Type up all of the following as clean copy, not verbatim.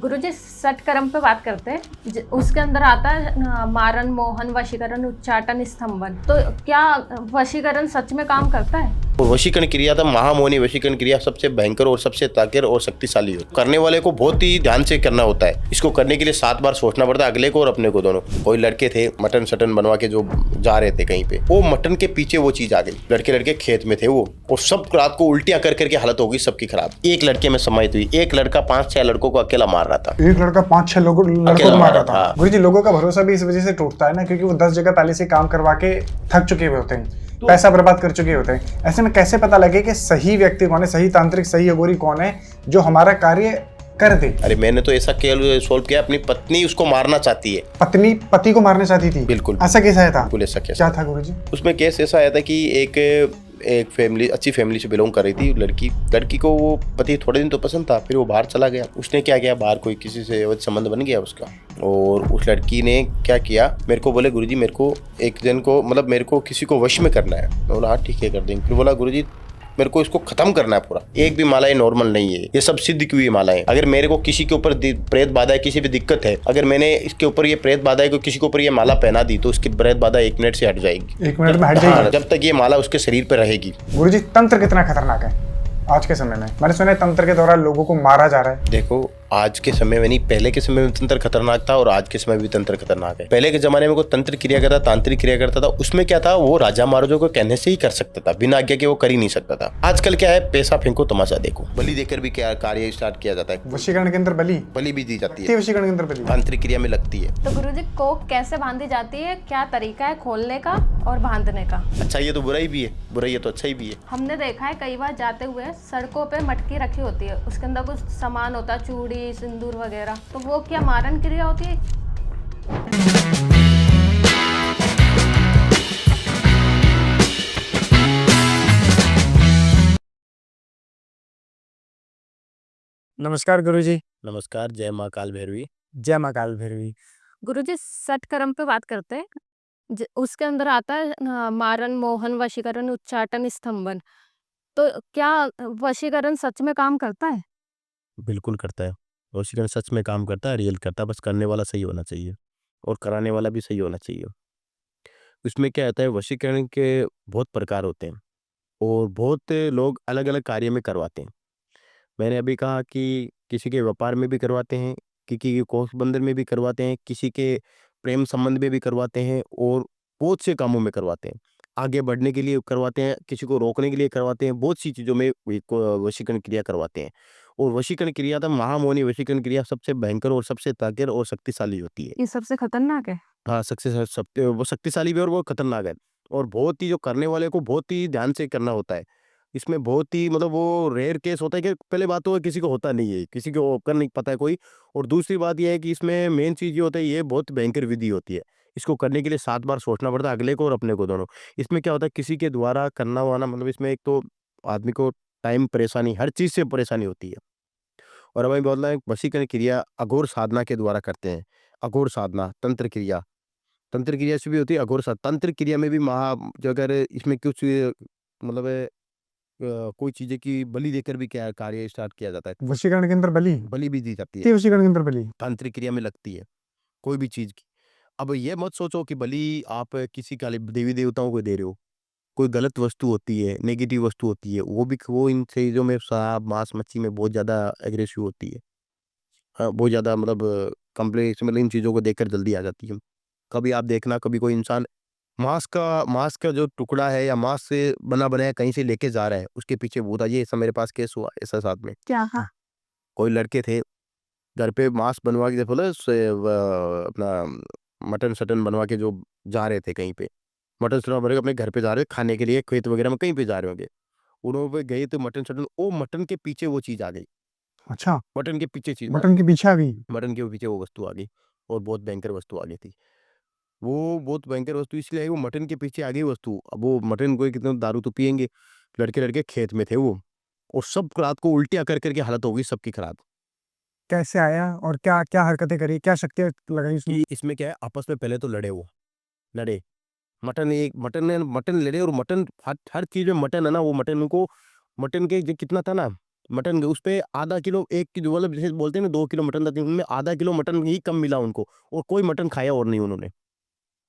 गुरुजी षटकर्म पे बात करते हैं। उसके अंदर आता है मारण, मोहन, वशीकरण, उच्चाटन, स्तंभन। तो क्या वशीकरण सच में काम करता है? वशीकरण क्रिया था महामोहिनी वशीकरण क्रिया सबसे भयंकर और सबसे ताकत और शक्तिशाली है। करने वाले को बहुत ही ध्यान से करना होता है। इसको करने के लिए 7 बार सोचना पड़ता है, अगले को और अपने को दोनों। कोई लड़के थे मटन सटन बनवा के जो जा रहे थे कहीं पे, वो मटन के पीछे वो चीज आ गई। लड़के लड़के खेत में थे वो, और सब रात को उल्टियां कर करके हालत हो गई सबकी खराब। एक लड़के में समाहित हुई। एक लड़का 5-6 लड़कों को अकेला मार रहा था। एक लड़का 5-6 लड़कों को मार रहा था। गुरुजी, लोगों का भरोसा भी इस वजह से टूटता है ना, क्योंकि वो 10 जगह पहले से काम करवा के थक चुके हुए होते हैं, पैसा बर्बाद कर चुके होते हैं। ऐसे में कैसे पता लगे कि सही व्यक्ति कौन है, सही तांत्रिक, सही अघोरी कौन है जो हमारा कार्य कर दे? अरे मैंने तो ऐसा सोल्व किया, अपनी पत्नी उसको मारना चाहती है। पत्नी पति को मारना चाहती थी? बिल्कुल। ऐसा केस आया था? बिल्कुल ऐसा केस। क्या था गुरुजी? उसमें केस ऐसा आया था कि एक फैमिली, अच्छी फैमिली से बिलोंग कर रही थी लड़की को वो पति थोड़े दिन तो पसंद था, फिर वो बाहर चला गया। उसने क्या किया, बाहर कोई किसी से अवैध संबंध बन गया उसका, और उस लड़की ने क्या किया, मेरे को बोले गुरुजी मेरे को एक जन को, मतलब मेरे को किसी को वश में करना है। मैं बोला हाँ ठीक है कर देंगे। फिर बोला गुरुजी मेरे को इसको खत्म करना है पूरा। एक भी मालाएं नॉर्मल नहीं है, ये सब सिद्ध की हुई मालाएं। अगर मेरे को किसी के ऊपर प्रेत बाधा है, किसी भी दिक्कत है, अगर मैंने इसके ऊपर ये प्रेत बाधा है को किसी के ऊपर ये माला पहना दी, तो उसकी प्रेत बाधा 1 मिनट से हट जाएगी। 1 मिनट में हट जाएगी? जब तक ये माला उसके शरीर पर रहेगी। गुरुजी, तंत्र कितना खतरनाक है आज के समय में? मैंने सुना है तंत्र के द्वारा लोगों को मारा जा रहा है। देखो आज के समय में नहीं, पहले के समय में तंत्र खतरनाक था और आज के समय भी तंत्र खतरनाक है। पहले के जमाने में कोई तंत्र क्रिया करता, तांत्रिक क्रिया करता था, उसमें क्या था, वो राजा महाराजों को कहने से ही कर सकता था, बिना आज्ञा के वो कर ही नहीं सकता था। आजकल क्या है, पैसा फेंको तमाशा देखो, बलि देकर भी क्या कार्य स्टार्ट किया जाता है। वशीकरण के अंदर बलि भी दी जाती है। वशीकरण के अंदर बलि तांत्रिक क्रिया में लगती है। तो गुरुजी कोक कैसे बांधी जाती है? क्या तरीका है खोलने का और बांधने का? अच्छा ये तो बुराई भी है, बुराई है तो अच्छा ही भी है। हमने देखा है कई बार जाते हुए सड़कों पे मटकी रखी होती है, उसके अंदर कुछ सामान होता है, चूड़ी, सिंदूर वगैरह। तो वो क्या मारण क्रिया होती है? नमस्कार गुरुजी। नमस्कार। जय माँ काल भैरवी। जय माँ काल भैरवी। गुरुजी षटकर्म पे बात करते हैं। उसके अंदर आता है मारण, मोहन, वशीकरण, उच्चाटन, स्तंभन। तो क्या वशीकरण सच में काम करता है? बिल्कुल करता है। वशीकरण सच में काम करता है, रियल करता है, बस करने वाला सही होना चाहिए और कराने वाला भी सही होना चाहिए। इसमें क्या होता है, वशीकरण के बहुत प्रकार होते हैं और बहुत लोग अलग अलग कार्य में करवाते हैं। मैंने अभी कहा कि किसी के व्यापार में भी करवाते हैं, किसी के कोष बंधन में भी करवाते हैं, किसी के प्रेम संबंध में भी करवाते हैं, और बहुत से कामों में करवाते हैं। आगे बढ़ने के लिए करवाते हैं, किसी को रोकने के लिए करवाते हैं, बहुत सी चीज़ों में वशीकरण क्रिया करवाते हैं। और वशीकरण क्रिया था महामोहिनी वशीकरण क्रिया सबसे भयंकर और सबसे ताकत और शक्तिशाली होती है। ये सबसे खतरनाक है? हाँ, वो शक्तिशाली भी और वो खतरनाक है। और बहुत ही जो करने वाले को बहुत ही ध्यान से करना होता है। इसमें बहुत ही मतलब वो रेयर केस होता है कि पहले बात तो है किसी को होता नहीं है, किसी को कर नहीं पाता है कोई। और दूसरी बात ये है कि इसमें मेन चीज़ ये होता है, ये बहुत भयंकर विधि होती है। इसको करने के लिए 7 बार सोचना पड़ता है, अगले को और अपने को दोनों। इसमें क्या होता है, किसी के द्वारा करना-वरना, मतलब इसमें एक तो आदमी को टाइम, परेशानी, हर चीज़ से परेशानी होती है। और हमें बोलना है वशीकरण क्रिया अघोर साधना के द्वारा करते हैं। अघोर साधना, तंत्र क्रिया से भी होती है, अघोर तंत्र क्रिया में भी जो अगर इसमें कुछ मतलब कोई चीजें की बलि देकर भी क्या कार्य स्टार्ट किया जाता है। वशीकरण के अंदर बलि भी दी जाती है, वशीकरण के अंदर बलि तांत्रिक क्रिया में लगती है कोई भी चीज की। अब ये मत सोचो कि बलि आप किसी काले देवी देवताओं को दे रहे हो। कोई गलत वस्तु होती है, नेगेटिव वस्तु होती है, वो इन चीजों में, सांप, मांस, मच्छी में बहुत ज्यादा एग्रेसिव होती है। हाँ, बहुत ज्यादा मतलब कम्प्लेक्स, मतलब इन चीजों को देखकर जल्दी आ जाती है। कभी आप देखना, कभी कोई इंसान मांस का जो टुकड़ा है या मांस से बना बनाया कहीं से लेके जा रहा है, उसके पीछे भूत आ, ये ऐसा मेरे पास केस हुआ ऐसा साथ में। क्या? हाँ। कोई लड़के थे घर पे मांस बनवा के, बोले अपना मटन सटन बनवा के जो जा रहे थे कहीं पे, मटन सटन बना के अपने घर पे जा रहे थे खाने के लिए, खेत वगैरह में कहीं पे जा रहे होंगे। उन्होंने पे गए तो मटन सटन, ओ मटन के पीछे वो चीज आ गई। अच्छा, मटन के पीछे चीज, मटन के पीछे आ गई? मटन के पीछे वो वस्तु आ गई, और बहुत भयंकर वस्तु आ गई थी। वो बहुत भयंकर वस्तु इसलिए आई, वो मटन के पीछे आ गई वस्तु। अब वो मटन को कितना दारू तो पिएंगे, लड़के लड़के खेत में थे वो, और सब रात को उल्टियां कर करके हालत हो गई सबकी खराब। कैसे आया और क्या क्या हरकतें करी, क्या शक्तियां लगाई उसने? कि इसमें क्या है, आपस में पहले तो लड़े मटन लड़े, और मटन हर चीज में मटन है ना, वो मटन को, मटन के जो कितना था ना, मटन उस पे आधा किलो 1 किलो मतलब जैसे बोलते हैं ना 2 किलो मटन था, उनमें आधा किलो मटन ही कम मिला उनको, और कोई मटन खाया और नहीं उन्होंने,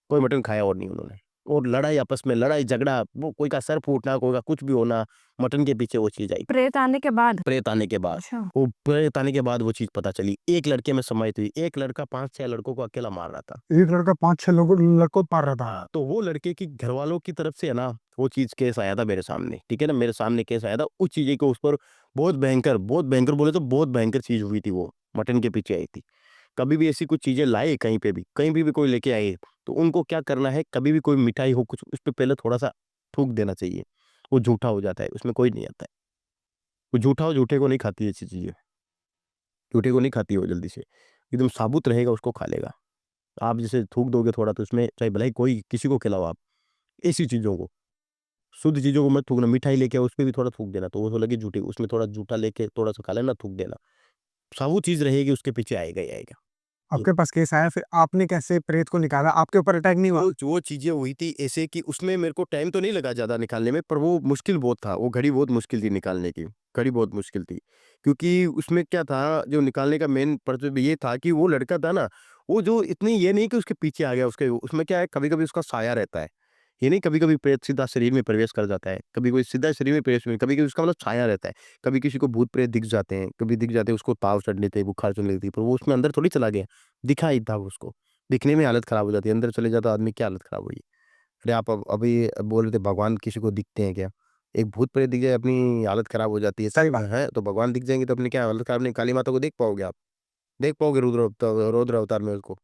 कोई मटन खाया और नहीं उन्होंने। और लड़ाई आपस में, लड़ाई झगड़ा, वो कोई का सर फूटना, कोई का कुछ भी होना, मटन के पीछे वो चीज़ आई। प्रेत आने के बाद? प्रेत आने के बाद, अच्छा। वो प्रेत आने के बाद वो चीज़ पता चली। एक लड़के में समाहित हुई, एक लड़का 5-6 लड़कों को अकेला मार रहा था। एक लड़का 5-6 लड़कों को मार रहा था। हाँ, तो वो लड़के की घरवालों की तरफ से है ना, वो चीज़ केस आया था मेरे सामने, ठीक है ना? मेरे सामने केस आया था, उस चीज़ के उस पर बहुत भयंकर बोले तो बहुत भयंकर चीज़ हुई थी वो, मटन के पीछे आई थी। कभी भी ऐसी कुछ चीज़ें लाए कहीं पे भी कोई लेके आए, तो उनको क्या करना है, कभी भी कोई मिठाई हो कुछ, उस पे पहले थोड़ा-सा थूक देना चाहिए। वो झूठा हो जाता है, उसमें कोई नहीं आता है। वो झूठा हो, झूठे को नहीं खाती ऐसी चीज़ें, झूठे को नहीं खाती वो जल्दी से। एकदम साबुत रहेगा उसको खा लेगा। आप जैसे थूक दोगे थोड़ा, तो उसमें चाहे भले ही कोई किसी को खिलाओ आप, ऐसी चीज़ों को, शुद्ध चीज़ों को मत थूकना। मिठाई लेके आओ, उसपे भी थोड़ा थूक देना, तो वो तो लगे झूठी, उसमें थोड़ा झूठा लेके थोड़ा-सा खा लेना, थूक देना। साबुत चीज़ रहेगी, उसके पीछे आएगा ही आएगा। आपके पास केस आया, फिर आपने कैसे प्रेत को निकाला? आपके ऊपर अटैक नहीं हुआ? वो चीज़ें हुई थी ऐसे कि उसमें मेरे को टाइम तो नहीं लगा ज़्यादा निकालने में, पर वो मुश्किल बहुत था, वो घड़ी बहुत मुश्किल थी निकालने की, घड़ी बहुत मुश्किल थी। क्योंकि उसमें क्या था, जो निकालने का मेन पर्पज़ ये था कि वो लड़का था ना, वो जो इतनी ये नहीं कि उसके पीछे आ गया, उसके उसमें क्या है, कभी-कभी उसका साया रहता है। ये नहीं कभी-कभी प्रेत सीधा शरीर में प्रवेश कर जाता है, कभी कोई सीधा शरीर में प्रवेश नहीं, कभी-कभी उसका मतलब छाया रहता है। कभी किसी को भूत-प्रेत दिख जाते हैं, कभी दिख जाते हैं, उसको ताव चढ़ लेते हैं, बुखार चढ़ने लगती है, पर वो उसमें अंदर थोड़ी चला गया, दिखा ही था उसको। दिखने में हालत खराब हो जाती है, अंदर चले जाता आदमी की हालत खराब हुई। अरे आप अभी बोल रहे थे भगवान किसी को दिखते हैं क्या? एक भूत प्रेत दिख जाए अपनी हालत खराब हो जाती है। सही बात है तो भगवान दिख जाएँगे तो अपनी क्या हालत खराब नहीं, काली माता को देख पाओगे आप? देख पाओगे रौद्र अवतार में उसको,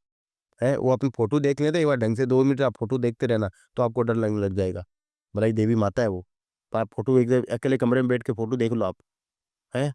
हैं? वो अपनी फ़ोटो देख लेते एक बार ढंग से 2 मिनट आप फ़ोटो देखते रहना, तो आपको डर लगने लग जाएगा। भलाई देवी माता है वो, तो आप फ़ोटो एकदम अकेले कमरे में बैठ के फ़ोटो देख लो आप, हैं?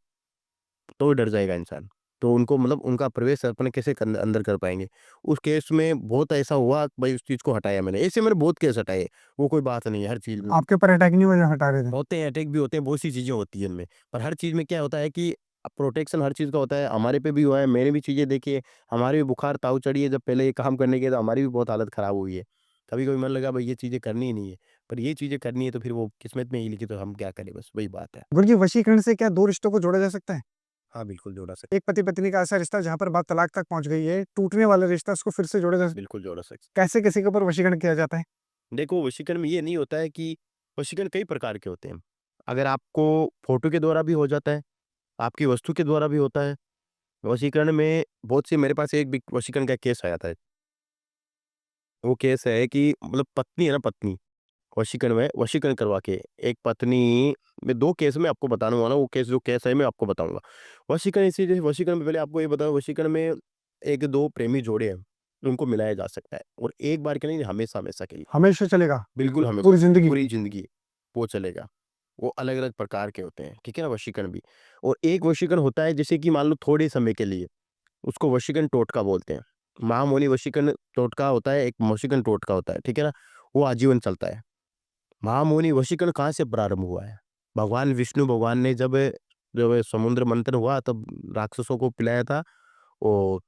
तो डर जाएगा इंसान। तो उनको मतलब उनका प्रवेश अपने कैसे अंदर कर पाएँगे? उस केस में बहुत ऐसा हुआ, भाई उस चीज़ को हटाया मैंने। ऐसे मैंने बहुत केस हटाए, वो कोई बात नहीं है हर चीज़ में। आपके ऊपर अटैक नहीं हुआ जो हटा रहे थे? होते हैं, अटैक भी होते हैं, बहुत सी चीज़ें होती हैं इनमें। पर हर चीज़ में क्या होता है कि प्रोटेक्शन हर चीज़ का होता है। हमारे पे भी हुआ है, मैंने भी चीज़ें देखी है, हमारे भी बुखार ताव चढ़ी है, जब पहले ये काम करने गए तो हमारी भी बहुत हालत ख़राब हुई है। कभी-कभी मन लगा भाई ये चीज़ें करनी ही नहीं है, पर ये चीज़ें करनी है तो फिर वो किस्मत में ही लिखी, तो हम क्या करें, बस वही बात है। गुरुजी, वशीकरण से क्या 2 रिश्तों को जोड़ा जा सकता है? हाँ, बिल्कुल जोड़ा सकते एक पति-पत्नी का ऐसा रिश्ता जहाँ पर बात तलाक तक पहुँच गई है, टूटने वाला रिश्ता उसको फिर से जोड़ा जा बिल्कुल जोड़ा सकते। कैसे किसी के ऊपर वशीकरण किया जाता है? देखो वशीकरण में ये नहीं होता है कि वशीकरण कई प्रकार के होते हैं। अगर आपको फ़ोटो के द्वारा भी हो जाता है, आपकी वस्तु के द्वारा भी होता है। वशीकरण में बहुत सी, मेरे पास एक भी वशीकरण का केस आया था। वो केस है कि मतलब पत्नी है ना, पत्नी वशीकरण में वशीकरण करवा के एक पत्नी में 2 केस मैं आपको बताने वाला हूँ, वो केस जो केस है मैं आपको बताऊँगा। वशीकरण इसी जैसे वशीकरण में पहले आपको ये बताऊँ, वशीकरण में 1-2 प्रेमी जोड़े हैं, उनको मिलाया जा सकता है और एक बार के नहीं, हमेशा-हमेशा के लिए। हमेशा चलेगा? बिल्कुल हमें पूरी ज़िंदगी? पूरी ज़िंदगी वो चलेगा। वो अलग-अलग प्रकार के होते हैं, ठीक है ना वशीकरण भी। और एक वशीकरण होता है जैसे कि मान लो थोड़े समय के लिए, उसको वशीकरण टोटका बोलते हैं। महामौनी वशीकरण टोटका होता है, एक वशीकरण टोटका होता है, ठीक है ना? वो आजीवन चलता है। महामौनी वशीकरण कहाँ से प्रारंभ हुआ है? भगवान विष्णु भगवान ने जब समुद्र मंथन हुआ तब राक्षसों को पिलाया था, वो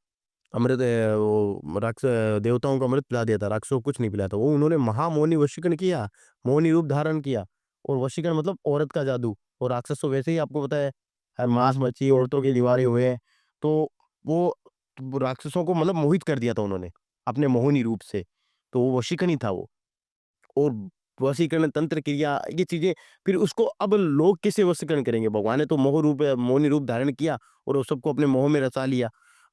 अमृत वो देवताओं को अमृत पिला दिया था, राक्षसों को कुछ नहीं पिलाया था। वो उन्होंने महामौनी वशीकरण किया, मौनी रूप धारण किया, और वशीकरण मतलब औरत का जादू। और राक्षस तो वैसे ही आपको पता है, मांस मच्छी औरतों के निवारे हुए हैं, तो वो राक्षसों को मतलब मोहित कर दिया था उन्होंने, अपने मोहिनी रूप से। तो वो वशीकरण ही था वो। और वशीकरण तंत्र क्रिया ये चीज़ें, फिर उसको अब लोग कैसे वशीकरण करेंगे? भगवान ने तो मोहिनी रूप धारण किया और वो सबको अपने मोह में रचा लिया।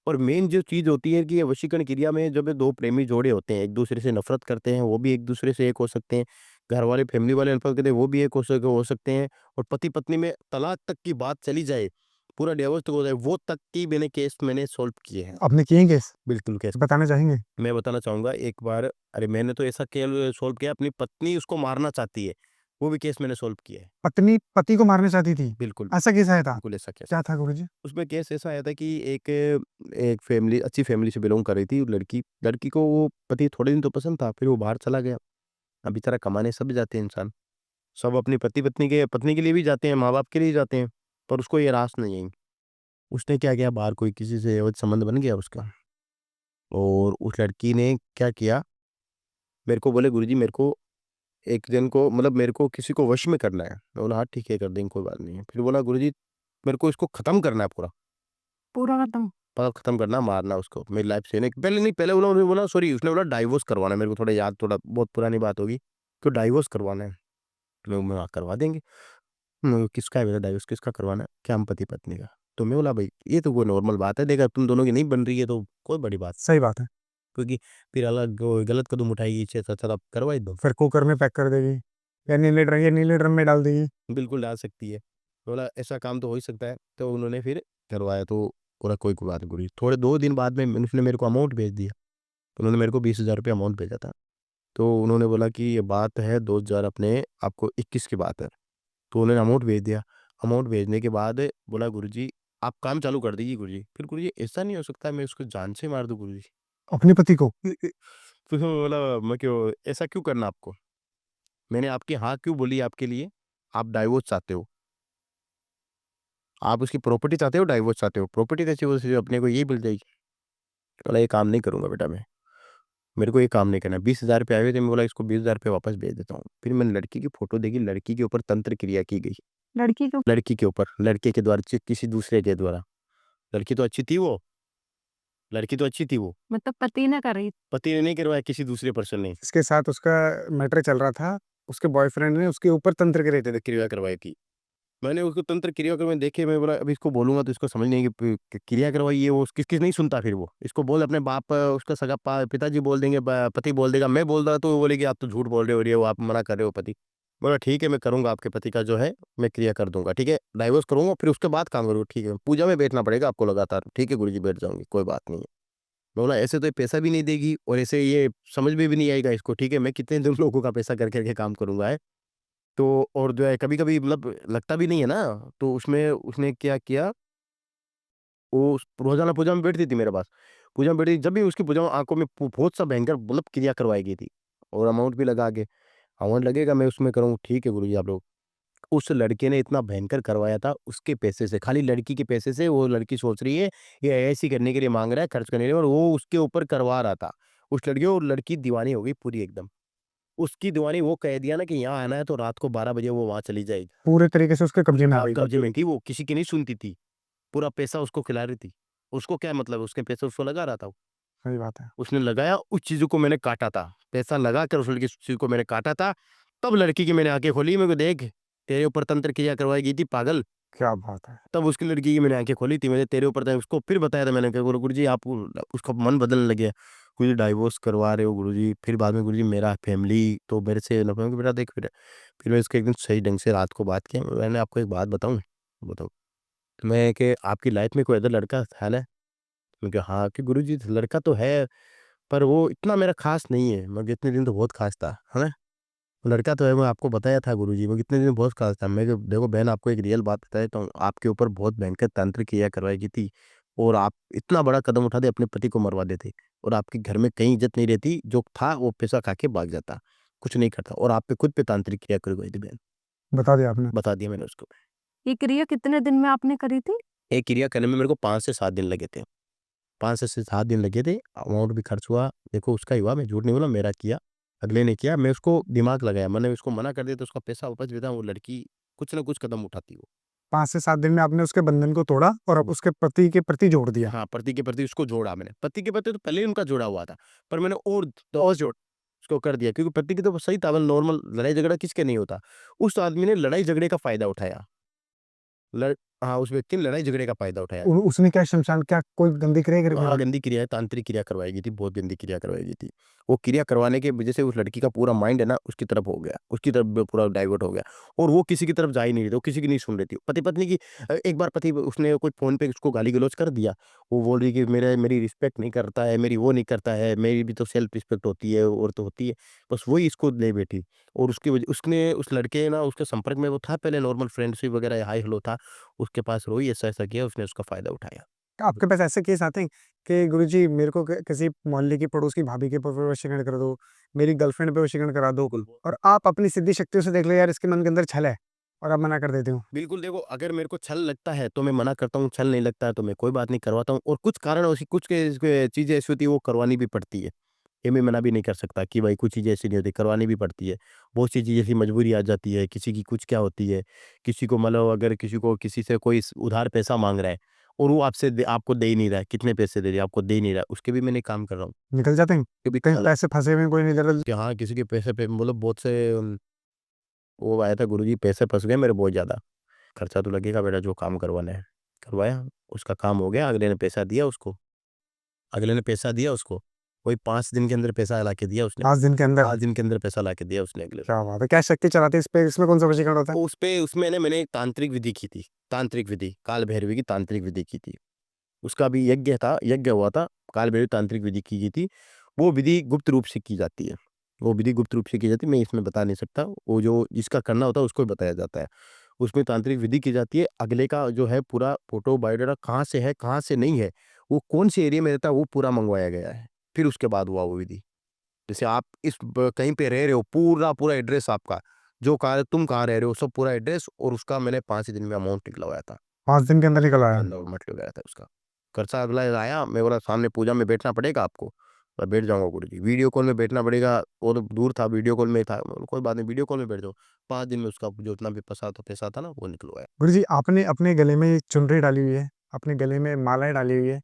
और मेन जो चीज़ होती है कि ये वशीकरण क्रिया में जब 2 प्रेमी जोड़े होते हैं, एक-दूसरे से नफ़रत करते हैं, वो भी एक-दूसरे से एक हो सकते हैं। घर वाले, फैमिली वाले नफ़रत करते हैं, वो भी एक हो सकते हैं। और पति-पत्नी में तलाक तक की बात चली जाए, पूरा डिवोर्स तक हो जाए, वो तक की मैंने सॉल्व किए हैं। आपने किए हैं केस? बिल्कुल केस बताना चाहेंगे? मैं बताना चाहूँगा एक बार। अरे मैंने तो ऐसा केल सॉल्व किया, अपनी पत्नी उसको मारना चाहती है, वो भी केस मैंने सॉल्व किया है। पत्नी पति को मारना चाहती थी? बिल्कुल, ऐसा केस आया था? बिल्कुल ऐसा केस। क्या था गुरुजी? उसमें केस ऐसा आया था कि एक एक फैमिली, अच्छी फैमिली से बिलॉन्ग कर रही थी लड़की। लड़की को वो पति थोड़े दिन तो पसंद था, फिर वो बाहर चला गया। अब बेचारा कमाने सब जाते हैं इंसान, सब अपनी पत्नी के लिए भी जाते हैं, माँ-बाप के लिए जाते हैं, पर उसको ये रास नहीं आई। उसने क्या किया, बाहर कोई किसी से अवैध संबंध बन गया उसका, और उस लड़की ने क्या किया, मेरे को बोले गुरुजी मेरे को एक जन को मतलब मेरे को किसी को वश में करना है। मैं बोला हाँ ठीक है कर देंगे, कोई बात नहीं है। फिर बोला गुरुजी मेरे को इसको खत्म करना है पूरा पूरा खत्म। खत्म करना, मारना उसको मेरी लाइफ से। नहीं पहले, नहीं पहले उन्होंने बोला, सॉरी उसने बोला डाइवोर्स करवाना है। मेरे को थोड़ा याद, थोड़ा बहुत पुरानी बात होगी, तो डाइवोर्स करवाना है। तो मैं वहाँ करवा देंगे। किसका है बेटा डाइवोर्स, किसका करवाना है, क्या हम पति पत्नी का? तो मैं बोला भाई ये तो कोई नॉर्मल बात है, देखा तुम दोनों की नहीं बन रही है तो कोई बड़ी बात, सही बात है। क्योंकि फिर अलग गलत कदम उठाएगी, इससे अच्छा आप करवाई दो। फिर कुकर में पैक कर देगी या नीले ड्रम में डाल देगी। बिल्कुल डाल सकती है। बोला ऐसा काम तो हो ही सकता है, तो उन्होंने फिर करवाया। तो बोला कोई बात नहीं गुरु। थोड़े 2 दिन बाद में उसने मेरे को अमाउंट भेज दिया। उन्होंने मेरे को 20,000 रुपये अमाउंट भेजा था। तो उन्होंने बोला कि ये बात है 2000 अपने आपको 21 की बात है। तो उन्होंने अमाउंट भेज दिया। अमाउंट भेजने के बाद बोला गुरुजी आप काम चालू कर दीजिए गुरुजी। फिर गुरुजी ऐसा नहीं हो सकता मैं उसको जान से मार दूं गुरुजी। अपने पति को? तो बोला मैं क्यों, ऐसा क्यों करना आपको, मैंने आपकी हाँ क्यों बोली आपके लिए? आप डाइवोर्स चाहते हो, आप उसकी प्रॉपर्टी चाहते हो, डाइवोर्स चाहते हो, प्रॉपर्टी कैसी हो अपने को यही मिल जाएगी। बोला ये काम नहीं करूंगा बेटा मैं, मेरे को ये काम नहीं करना। 20,000 रुपये आए हुए थे, मैं बोला इसको 20,000 रुपये वापस भेज देता हूँ। फिर मैंने लड़की की फोटो देखी, लड़की के ऊपर तंत्र क्रिया की गई। लड़की को लड़की के ऊपर, लड़के के द्वारा, किसी दूसरे के द्वारा। लड़की तो अच्छी थी वो, लड़की तो अच्छी थी वो, मतलब पति ने करी। पति ने नहीं करवाया, किसी दूसरे पर्सन ने इसके साथ उसका मैटर चल रहा था, उसके बॉयफ्रेंड ने उसके ऊपर तंत्र करे थे। क्रिया करवाई थी। मैंने उसको तंत्र क्रिया करवाई देखे, मैं बोला अभी इसको बोलूंगा तो इसको समझ नहीं कि क्रिया करवाई है वो, किस किस नहीं सुनता। फिर वो इसको बोल अपने बाप, उसका सगा पिताजी बोल देंगे, पति बोल देगा। मैं बोल रहा तो वो बोलेगी आप तो झूठ बोल रहे हो, ये वो आप मना कर रहे हो पति। बोला ठीक है मैं करूंगा, आपके पति का जो है मैं क्रिया कर दूंगा, ठीक है डाइवोर्स करूंगा, फिर उसके बाद काम करूंगा, ठीक है पूजा में बैठना पड़ेगा आपको लगातार, ठीक है गुरुजी बैठ जाऊंगी, कोई बात नहीं है। मैं बोला ऐसे तो ये पैसा भी नहीं देगी और ऐसे ये समझ में भी नहीं आएगा इसको, ठीक है मैं कितने दिन लोगों का पैसा कर करके काम करूंगा है। तो और जो है कभी कभी मतलब लगता भी नहीं है ना। तो उसमें उसने क्या किया, वो रोजाना पूजा में बैठती थी मेरे पास। पूजा में बैठी, जब भी उसकी पूजा में आंखों में बहुत सा भयंकर मतलब क्रिया करवाई गई थी, और अमाउंट भी लगा के, अमाउंट लगेगा मैं उसमें करूँ, ठीक है गुरु जी आप लोग। उस लड़के ने इतना भयंकर करवाया था उसके पैसे से, खाली लड़की के पैसे से। वो लड़की सोच रही है ये ऐसी करने के लिए मांग रहा है, खर्च करने के लिए, और वो उसके ऊपर करवा रहा था उस लड़की को। और लड़की दीवानी हो गई पूरी एकदम। उसकी दीवानी, वो कह दिया ना कि यहाँ आना है तो रात को 12 बजे वो वहां चली जाएगी। पूरे तरीके से उसके कब्जे में आ हाँ, गई। कब्जे में थी वो, किसी की नहीं सुनती थी। पूरा पैसा उसको खिला रही थी। उसको क्या मतलब, उसके पैसे उसको लगा रहा था वो। सही बात है। उसने लगाया, उस चीज़ों को मैंने काटा था। पैसा लगा कर उस लड़की चीज़ को मैंने काटा था। तब लड़की की मैंने आँखें खोली, मेरे को देख तेरे ऊपर तंत्र क्रिया करवाई गई थी पागल। क्या बात है। तब उसकी लड़की की मैंने आँखें खोली थी, मैंने तेरे ऊपर था उसको फिर बताया था मैंने कि गुरुजी आप, उसका मन बदलने लग गया। गुरुजी डाइवोर्स करवा रहे हो गुरुजी। फिर बाद में गुरुजी मेरा फैमिली तो मेरे से नफरत, बेटा देख फिर मैं इसको एक दिन सही ढंग से रात को बात किया। मैंने आपको एक बात बताऊँ? बताओ। मैं कि आपकी लाइफ में कोई अदर लड़का है ना? मैं कहा हाँ, कि गुरुजी लड़का तो है, पर वो इतना मेरा ख़ास नहीं है। मैं इतने दिन तो बहुत ख़ास था, है ना? लड़का तो है, मैं आपको बताया था गुरुजी, मैं कितने दिन बहुत ख़ास था। मैं देखो बहन आपको एक रियल बात बताई तो आपके ऊपर बहुत भयंकर तांत्रिक क्रिया करवाई गई थी, और आप इतना बड़ा कदम उठाते अपने पति को मरवा देते, और आपके घर में कहीं इज़्ज़त नहीं रहती, जो था वो पैसा खा के भाग जाता, कुछ नहीं करता, और आप पे खुद पे तांत्रिक क्रिया करवाई थी बहन। बता दिया आपने। बता दिया मैंने उसको। ये क्रिया कितने दिन में आपने करी थी? ये क्रिया करने में मेरे को 5 से 7 दिन लगे थे। 5 से 7 दिन लगे थे, अमाउंट भी खर्च हुआ। देखो उसका ही हुआ, मैं झूठ नहीं बोला, मेरा किया, अगले ने किया। मैं उसको दिमाग लगाया, मैंने उसको मना कर दिया तो उसका पैसा वापस देता, वो लड़की कुछ ना कुछ कदम उठाती वो। 5 से 7 दिन में आपने उसके बंधन को तोड़ा और अब उसके पति के प्रति जोड़ दिया। हाँ, पति के प्रति उसको जोड़ा मैंने। पति के प्रति तो पहले ही उनका जोड़ा हुआ था, पर मैंने और जोड़ उसको कर दिया, क्योंकि पति की तो सही था, नॉर्मल लड़ाई झगड़ा किसके नहीं होता। उस आदमी ने लड़ाई झगड़े का फ़ायदा उठाया। लड़ हाँ, उस व्यक्ति ने लड़ाई झगड़े का फ़ायदा उठाया। उसने क्या शमशान, क्या कोई गंदी क्रिया हाँ, करवाई? गंदी क्रिया है, तांत्रिक क्रिया करवाई गई थी, बहुत गंदी क्रिया करवाई गई थी। वो क्रिया करवाने की वजह से उस लड़की का पूरा माइंड है ना, उसकी तरफ हो गया, उसकी तरफ पूरा डाइवर्ट हो गया, और वो किसी की तरफ जा ही नहीं रही थी, वो किसी की नहीं सुन रही थी। पति-पत्नी की एक बार पति उसने कोई फ़ोन पे उसको गाली-गलौच कर दिया। वो बोल रही कि मेरी रिस्पेक्ट नहीं करता है, मेरी वो नहीं करता है, मेरी भी तो सेल्फ रिस्पेक्ट होती है और तो होती है। बस वही इसको ले बैठी, और उसकी वजह उसने उस लड़के ना उसके संपर्क में वो था पहले, नॉर्मल फ्रेंडशिप वगैरह हाय हेलो था, उसके पास रोई, ऐसा-ऐसा किया, उसने उसका फ़ायदा उठाया। आपके पास ऐसे केस आते हैं कि गुरुजी मेरे को किसी मोहल्ले की पड़ोस की भाभी के ऊपर वशीकरण कर दो, मेरी गर्लफ्रेंड पे वशीकरण करा दो, बिल्कुल। और आप अपनी सिद्धि शक्तियों से देख लो यार इसके मन के अंदर छल है, और आप मना कर देते हो। बिल्कुल, देखो अगर मेरे को छल लगता है तो मैं मना करता हूँ, छल नहीं लगता है तो मैं कोई बात नहीं करवाता हूँ, और कुछ कारण ऐसी कुछ के चीज़ें ऐसी होती है वो करवानी भी पड़ती है। ये मैं मना भी नहीं कर सकता कि भाई कुछ चीज़ें ऐसी नहीं होती, करवानी भी पड़ती है। बहुत सी चीज़ें ऐसी मजबूरी आ जाती है, किसी की कुछ क्या होती है, किसी को मतलब अगर किसी को किसी से कोई उधार पैसा माँग रहा है और वो आपको दे ही नहीं रहा है, कितने पैसे दे रहे आपको दे ही नहीं रहा है, उसके भी मैंने काम कर रहा हूँ। निकल जाते हैं कभी कहीं पैसे फंसे हुए हैं, कोई नहीं दे रहा। कि हाँ, किसी के पैसे पे मतलब बहुत से वो आया था गुरुजी पैसे फँस गए मेरे बहुत ज़्यादा, खर्चा तो लगेगा बेटा जो काम करवाना है। करवाया, उसका काम हो गया, अगले ने पैसा दिया उसको, वही 5 दिन के अंदर पैसा लाके दिया उसने। 5 दिन के अंदर? 5 दिन के अंदर पैसा लाके दिया उसने अगले। क्या बात है! क्या शक्ति चलाते हैं इस पे? इसमें कौन-सा वशीकरण होता है? उसमें ना मैंने तांत्रिक विधि की थी, तांत्रिक विधि, काल भैरवी की तांत्रिक विधि की थी। उसका भी यज्ञ हुआ था, काल भैरवी तांत्रिक विधि की गई थी। वो विधि गुप्त रूप से की जाती है, वो विधि गुप्त रूप से की जाती है, मैं इसमें बता नहीं सकता। वो जो जिसका करना होता है उसको ही बताया जाता है। उसमें तांत्रिक विधि की जाती है, अगले का जो है पूरा फ़ोटो बायोडाटा कहाँ से है, कहाँ से नहीं है, वो कौन-से एरिया में रहता है, वो पूरा मँगवाया गया है। फिर उसके बाद हुआ वो विधि। जैसे आप कहीं पे रह रहे हो, पूरा एड्रेस आपका, तुम कहाँ रह रहे हो, सब पूरा एड्रेस और उसका मैंने 5 ही दिन में अमाउंट निकलवाया था। 5 दिन के अंदर निकल आया? एंडोमेंट वगैरह था उसका। खर्चा अगला आया, मैं बोला सामने पूजा में बैठना पड़ेगा आपको। मैं बैठ जाऊँगा गुरुजी, वीडियो कॉल में बैठना पड़ेगा, वो तो दूर था, वीडियो कॉल में था। मैं बोला कोई बात नहीं, वीडियो कॉल में बैठ जाओ। 5 दिन में उसका जो उतना भी पैसा था ना, वो निकलवाया। गुरुजी, आपने अपने गले में चुनरी डाली हुई है, अपने गले में मालाएँ डाली हुई है।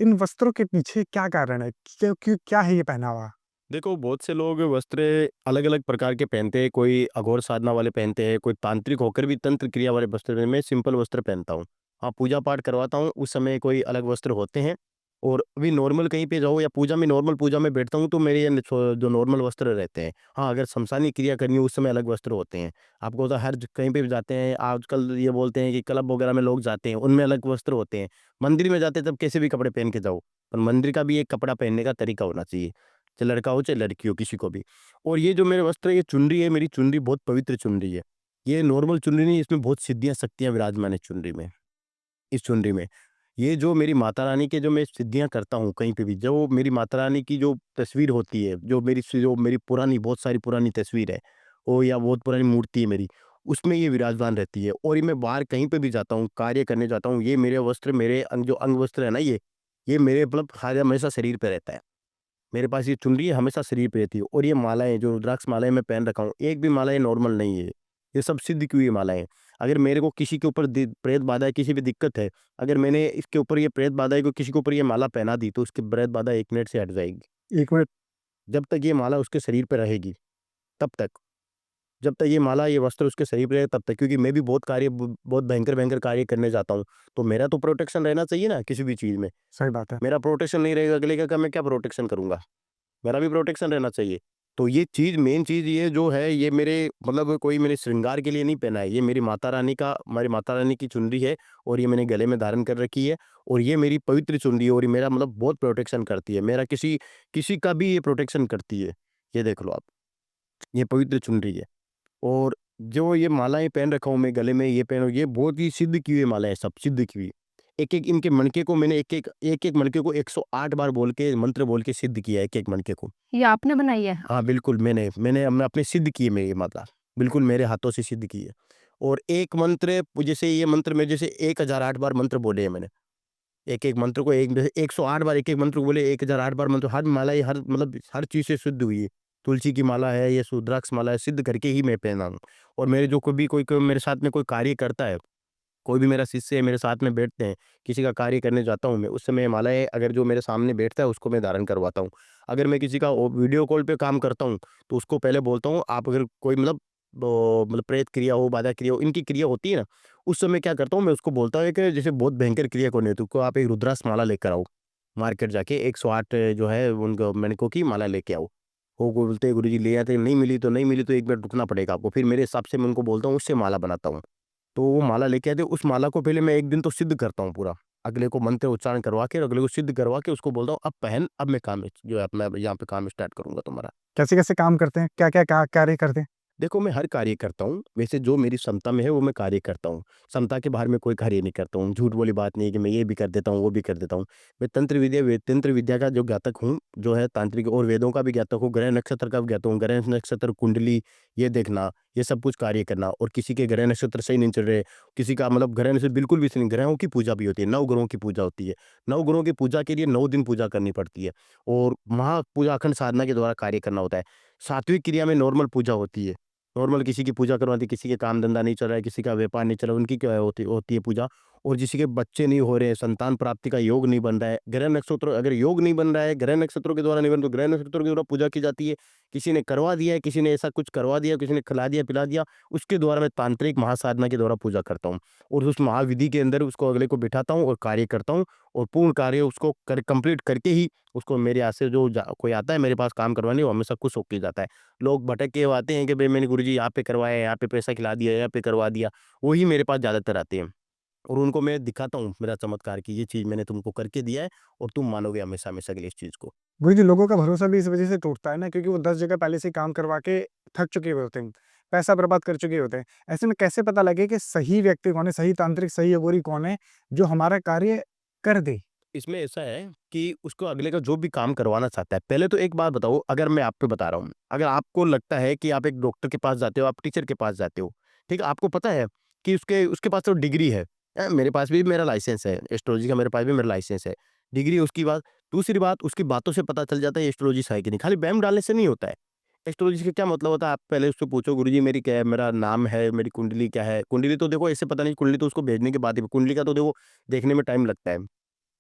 इन वस्त्रों के पीछे क्या कारण है? क्यों क्या है ये पहनावा? देखो, बहुत से लोग वस्त्र अलग-अलग प्रकार के पहनते हैं, कोई अघोर साधना वाले पहनते हैं, कोई तांत्रिक होकर भी तंत्र क्रिया वाले वस्त्र पहनते हैं। मैं सिंपल वस्त्र पहनता हूँ। हाँ, पूजा-पाठ करवाता हूँ, उस समय कोई अलग वस्त्र होते हैं और अभी नॉर्मल कहीं पे जाओ या नॉर्मल पूजा में बैठता हूँ, तो मेरे ये जो नॉर्मल वस्त्र रहते हैं। हाँ, अगर शमशानी क्रिया करनी हो, उस समय अलग वस्त्र होते हैं। आपको तो हर ज कहीं पे भी जाते हैं, आजकल ये बोलते हैं कि क्लब वगैरह में लोग जाते हैं, उनमें अलग वस्त्र होते हैं। मंदिर में जाते हैं, तब कैसे भी कपड़े पहन के जाओ, पर मंदिर का भी एक कपड़ा पहनने का तरीका होना चाहिए। चाहे लड़का हो चाहे लड़की हो किसी को भी। और ये जो मेरे वस्त्र है, ये चुनरी है, मेरी चुनरी बहुत पवित्र चुनरी है। ये नॉर्मल चुनरी नहीं, इसमें बहुत सिद्धियाँ शक्तियाँ विराजमान है चुनरी में, इस चुनरी में। ये जो मेरी माता रानी के जो मैं सिद्धियाँ करता हूँ कहीं पे भी, जो मेरी माता रानी की जो तस्वीर होती है, जो मेरी पुरानी बहुत सारी पुरानी तस्वीर है, वो या बहुत पुरानी मूर्ति है मेरी, उसमें ये विराजमान रहती है। और ये मैं बाहर कहीं पे भी जाता हूँ, कार्य करने जाता हूँ, ये मेरे वस्त्र मेरे जो अंग वस्त्र है ना ये मेरे मतलब हर हमेशा शरीर पे रहता है। मेरे पास ये चुनरी है, हमेशा शरीर पे रहती है और ये मालाएँ जो रुद्राक्ष मालाएँ मैं पहन रखा हूँ, एक भी माला ये नॉर्मल नहीं है। ये सब सिद्ध की हुई मालाएँ हैं। अगर मेरे को किसी के ऊपर प्रेत बाधा है, किसी भी दिक्कत है, अगर मैंने इसके ऊपर ये प्रेत बाधा है, किसी के ऊपर ये माला पहना दी, तो उसकी प्रेत बाधा 1 मिनट से हट जाएगी। 1 मिनट? जब तक ये माला उसके शरीर पे रहेगी, तब तक। जब तक ये माला, ये वस्त्र उसके शरीर पे रहेगा तब तक, क्योंकि मैं भी बहुत भयंकर-भयंकर कार्य करने जाता हूँ। तो मेरा तो प्रोटेक्शन रहना चाहिए ना किसी भी चीज़ में। सही बात है। मेरा प्रोटेक्शन नहीं रहेगा, अगले का मैं क्या प्रोटेक्शन करूँगा? मेरा भी प्रोटेक्शन रहना चाहिए। तो ये चीज़ मेन चीज़ ये जो है, ये मेरे मतलब कोई मैंने श्रृंगार के लिए नहीं पहना है। ये हमारी माता रानी की चुनरी है और ये मैंने गले में धारण कर रखी है और ये मेरी पवित्र चुनरी है और ये मेरा मतलब बहुत प्रोटेक्शन करती है। मेरा किसी किसी का भी ये प्रोटेक्शन करती है। ये देख लो आप, ये पवित्र चुनरी है। और जो ये मालाएँ पहन रखा हूँ मैं गले में, ये पहनो, ये बहुत ही सिद्ध की हुई मालाएँ, सब सिद्ध की हुई। एक-एक इनके मणके को मैंने एक-एक मणके को 108 बार बोल के मंत्र बोल के सिद्ध किया है एक-एक मणके को। ये आपने बनाई है? हाँ, बिल्कुल मैंने अपने सिद्ध की है मेरी ये माला। बिल्कुल मेरे हाथों से सिद्ध की है। और एक मंत्र जैसे ये मंत्र में जैसे 1008 बार मंत्र बोले हैं मैंने। एक-एक मंत्र को 108 बार एक-एक मंत्र को बोले, 1008 बार मंत्र, हर माला ये हर मतलब हर चीज़ से शुद्ध हुई है। तुलसी की माला है, ये रुद्राक्ष माला है, सिद्ध करके ही मैं पहना हूँ। और मेरे जो कोई मेरे साथ में कोई कार्य करता है, कोई भी मेरा शिष्य है, मेरे साथ में बैठते हैं, किसी का कार्य करने जाता हूँ मैं, उस समय ये मालाएँ अगर जो मेरे सामने बैठता है उसको मैं धारण करवाता हूँ। अगर मैं किसी का वीडियो कॉल पे काम करता हूँ, तो उसको पहले बोलता हूँ, आप अगर कोई मतलब प्रेत क्रिया हो, बाधा क्रिया हो, इनकी क्रिया होती है ना, उस समय क्या करता हूँ मैं उसको बोलता हूँ कि जैसे बहुत भयंकर क्रिया करनी है, तो आप एक रुद्राक्ष माला लेकर आओ। मार्केट जाके 108 जो है उनको मणकों की माला लेके आओ। वो बोलते हैं गुरुजी ले आते हैं, नहीं मिली तो नहीं मिली, तो 1 मिनट रुकना पड़ेगा आपको। फिर मेरे हिसाब से मैं उनको बोलता हूँ, उससे माला बनाता हूँ। तो वो माला लेके आते, उस माला को पहले मैं 1 दिन तो सिद्ध करता हूँ पूरा। अगले को मंत्र उच्चारण करवा के, अगले को सिद्ध करवा के उसको बोलता हूँ, अब पहन, अब मैं काम जो है अपना यहाँ पे काम स्टार्ट करूँगा तुम्हारा। कैसे-कैसे काम करते हैं? क्या-क्या कार्य करते हैं? देखो मैं हर कार्य करता हूँ, वैसे जो मेरी क्षमता में है वो मैं कार्य करता हूँ। क्षमता के बाहर मैं कोई कार्य नहीं करता हूँ, झूठ वाली बात नहीं है कि मैं ये भी कर देता हूँ, वो भी कर देता हूँ। मैं तंत्र विद्या का जो ज्ञातक हूँ, जो है तांत्रिक और वेदों का भी ज्ञातक हूँ, ग्रह नक्षत्र का भी ज्ञातक हूँ। ग्रह नक्षत्र, कुंडली ये देखना, ये सब कुछ कार्य करना और किसी के ग्रह नक्षत्र सही नहीं चल रहे, किसी का मतलब ग्रह नक्षत्र बिल्कुल भी सही नहीं, ग्रहों की पूजा भी होती है, 9 ग्रहों की पूजा होती है। 9 ग्रहों की पूजा के लिए 9 दिन पूजा करनी पड़ती है और महापूजा अखंड साधना के द्वारा कार्य करना होता है। सात्विक क्रिया में नॉर्मल पूजा होती है। नॉर्मल किसी की पूजा करवाती है, किसी के काम धंधा नहीं चल रहा है, किसी का व्यापार नहीं चल रहा है, उनकी क्या होती होती है पूजा। और किसी के बच्चे नहीं हो रहे हैं, संतान प्राप्ति का योग नहीं बन रहा है, ग्रह नक्षत्र अगर योग नहीं बन रहा है, ग्रह नक्षत्रों के द्वारा नहीं बन, तो ग्रह नक्षत्रों के द्वारा पूजा की जाती है। किसी ने करवा दिया है, किसी ने ऐसा कुछ करवा दिया, किसी ने खिला दिया पिला दिया, उसके द्वारा मैं तांत्रिक महासाधना के द्वारा पूजा करता हूँ और उस महाविधि के अंदर उसको अगले को बिठाता हूँ और कार्य करता हूँ और पूर्ण कार्य उसको कंप्लीट करके ही उसको मेरे यहाँ से जो कोई आता है मेरे पास काम करवाने, वो हमेशा खुश होके जाता है। लोग भटक के आते हैं कि भाई मैंने गुरुजी यहाँ पे करवाया, यहाँ पे पैसा खिला दिया, यहाँ पे करवा दिया, वही मेरे पास ज़्यादातर आते हैं और उनको मैं दिखाता हूँ मेरा चमत्कार कि ये चीज़ मैंने तुमको करके दिया है और तुम मानोगे हमेशा हमेशा के लिए इस चीज़ को। वही जो लोगों का भरोसा भी इस वजह से टूटता है ना, क्योंकि वो 10 जगह पहले से ही काम करवा के थक चुके हुए होते हैं, पैसा बर्बाद कर चुके होते हैं। ऐसे में कैसे पता लगे कि सही व्यक्ति कौन है, सही तांत्रिक, सही अघोरी कौन है, जो हमारा कार्य कर दे? इसमें ऐसा है कि उसको अगले का जो भी काम करवाना चाहता है, पहले तो एक बात बताओ, अगर मैं आप पे बता रहा हूँ, अगर आपको लगता है कि आप एक डॉक्टर के पास जाते हो, आप टीचर के पास जाते हो, ठीक है? आपको पता है कि उसके उसके पास तो डिग्री है। मेरे पास भी मेरा लाइसेंस है, एस्ट्रोलॉजी का मेरे पास भी मेरा लाइसेंस है, डिग्री है उसकी बात। दूसरी बात, उसकी बातों से पता चल जाता है एस्ट्रोलॉजी है कि नहीं, खाली बैम डालने से नहीं होता है। एस्ट्रोलॉजी का क्या मतलब होता है, आप पहले उससे पूछो गुरुजी मेरी क्या है, मेरा नाम है, मेरी कुंडली क्या है? कुंडली तो देखो ऐसे पता नहीं, कुंडली तो उसको भेजने के बाद ही, कुंडली का तो देखो देखने में टाइम लगता है।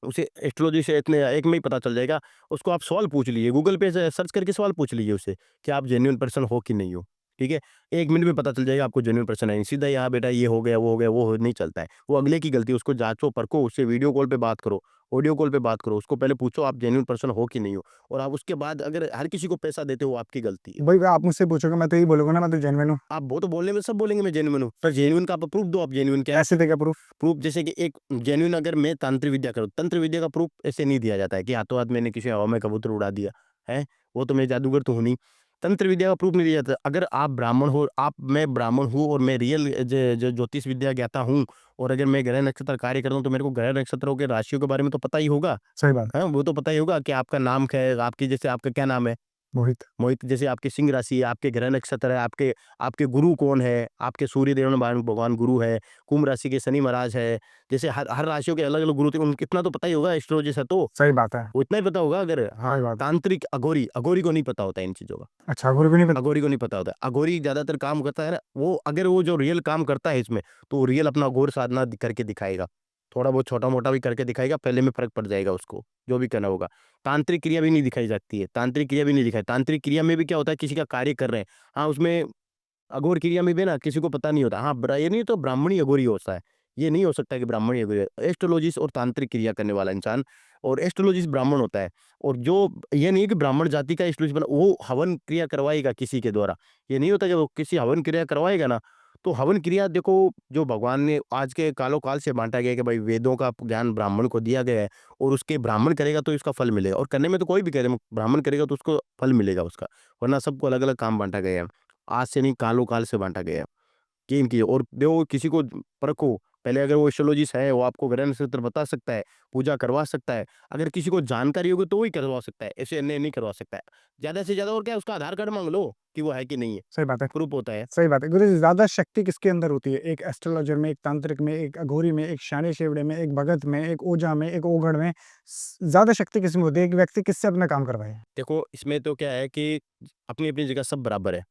उसे एस्ट्रोलॉजी से इतने एक में ही पता चल जाएगा। उसको आप सवाल पूछ लीजिए, गूगल पे से सर्च करके सवाल पूछ लीजिए उससे कि आप जेन्युइन पर्सन हो कि नहीं हो, ठीक है? 1 मिनट में पता चल जाएगा आपको जेन्युइन पर्सन है। सीधा यहाँ बेटा ये हो गया, वो हो गया, नहीं चलता है। वो अगले की गलती है, उसको जाँचो, परखो, उससे वीडियो कॉल पे बात करो, ऑडियो कॉल पे बात करो, उसको पहले पूछो आप जेन्युइन पर्सन हो कि नहीं हो और आप उसके बाद अगर हर किसी को पैसा देते हो, आपकी गलती है। भाई आप मुझसे पूछोगे, मैं तो यही बोलूंगा ना, मैं तो जेन्युइन हूँ। आप वो तो बोलने में सब बोलेंगे मैं जेन्युइन हूँ, पर जेन्युइन का आप प्रूफ दो, आप जेन्युइन क्या है? ऐसे देगा प्रूफ? प्रूफ जैसे कि एक जेन्युइन, अगर मैं तंत्र विद्या करूँ, तंत्र विद्या का प्रूफ ऐसे नहीं दिया जाता है कि हाथों हाथ मैंने किसी हवा में कबूतर उड़ा दिया, है? वो तो मैं जादूगर तो हूँ नहीं। तंत्र विद्या का प्रूफ नहीं दिया जाता। अगर आप ब्राह्मण हो, मैं ब्राह्मण हूँ और मैं रियल ज ज्योतिष विद्या ज्ञाता हूँ और अगर मैं ग्रह नक्षत्र कार्य करता हूँ, तो मेरे को ग्रह नक्षत्रों के राशियों के बारे में तो पता ही होगा, सही बात। हैं? वो तो पता ही होगा कि आपका नाम क्या है, आपकी जैसे आपका क्या नाम है? मोहित। मोहित, जैसे आपकी सिंह राशि है, आपके ग्रह नक्षत्र है, आपके आपके गुरु कौन है, आपके सूर्य देव भगवान गुरु है, कुंभ राशि के शनि महाराज है, जैसे हर हर राशियों के अलग अलग गुरु थे, उनको इतना तो पता ही होगा एस्ट्रोलॉजी से, तो सही बात है। वो इतना ही पता होगा। अगर हाँ, सही बात। तांत्रिक अघोरी अघोरी को नहीं पता होता है इन चीजों का। अच्छा, अघोरी को नहीं पता? अघोरी को नहीं पता होता, अघोरी ज्यादातर काम करता है ना, वो अगर वो जो रियल काम करता है इसमें, तो वो रियल अपना अघोर साधना करके दिखाएगा, थोड़ा बहुत छोटा मोटा भी करके दिखाएगा, पहले में फर्क पड़ जाएगा उसको, जो भी करना होगा। तांत्रिक क्रिया भी नहीं दिखाई जाती है, तांत्रिक क्रिया भी नहीं दिखाई, तांत्रिक क्रिया में भी क्या होता है, किसी का कार्य कर रहे हैं, हाँ उसमें अघोर क्रिया में भी ना किसी को पता नहीं होता, हाँ ये नहीं तो ब्राह्मणी अघोरी होता है, ये नहीं हो सकता कि ब्राह्मणी अघोरी, एस्ट्रोलॉजिस्ट और तांत्रिक क्रिया करने वाला इंसान और एस्ट्रोलॉजिस्ट ब्राह्मण होता है। और जो ये नहीं कि ब्राह्मण जाति का एस्ट्रोलॉजिस्ट बना, वो हवन क्रिया करवाएगा किसी के द्वारा, ये नहीं होता, जब वो किसी हवन क्रिया करवाएगा ना, तो हवन क्रिया देखो, जो भगवान ने आज के कालों काल से बांटा गया है कि भाई वेदों का ज्ञान ब्राह्मण को दिया गया है और उसके ब्राह्मण करेगा तो इसका फल मिलेगा, और करने में तो कोई भी करे, ब्राह्मण करेगा तो उसको फल मिलेगा उसका, वरना सबको अलग अलग काम बांटा गया है, आज से नहीं कालों काल से बांटा गया है कि इनकी। और देखो किसी को परखो, पहले अगर वो एस्ट्रोलॉजिस्ट है, वो आपको ग्रह नक्षत्र बता सकता है, पूजा करवा सकता है, अगर किसी को जानकारी होगी तो वही करवा सकता है, ऐसे अन्य नहीं करवा सकता है। ज्यादा से ज्यादा और क्या है, उसका आधार कार्ड मांग लो कि वो है कि नहीं है, सही बात है। प्रूफ होता है। सही बात है। गुरुजी, ज़्यादा शक्ति किसके अंदर होती है? एक एस्ट्रोलॉजर में, एक तांत्रिक में, एक अघोरी में, एक शाने शेवड़े में, एक भगत में, एक ओझा में, एक ओघड़ में? ज़्यादा शक्ति किसमें होती है? एक व्यक्ति किससे अपना काम करवाए? देखो इसमें तो क्या है कि अपनी अपनी जगह सब बराबर है,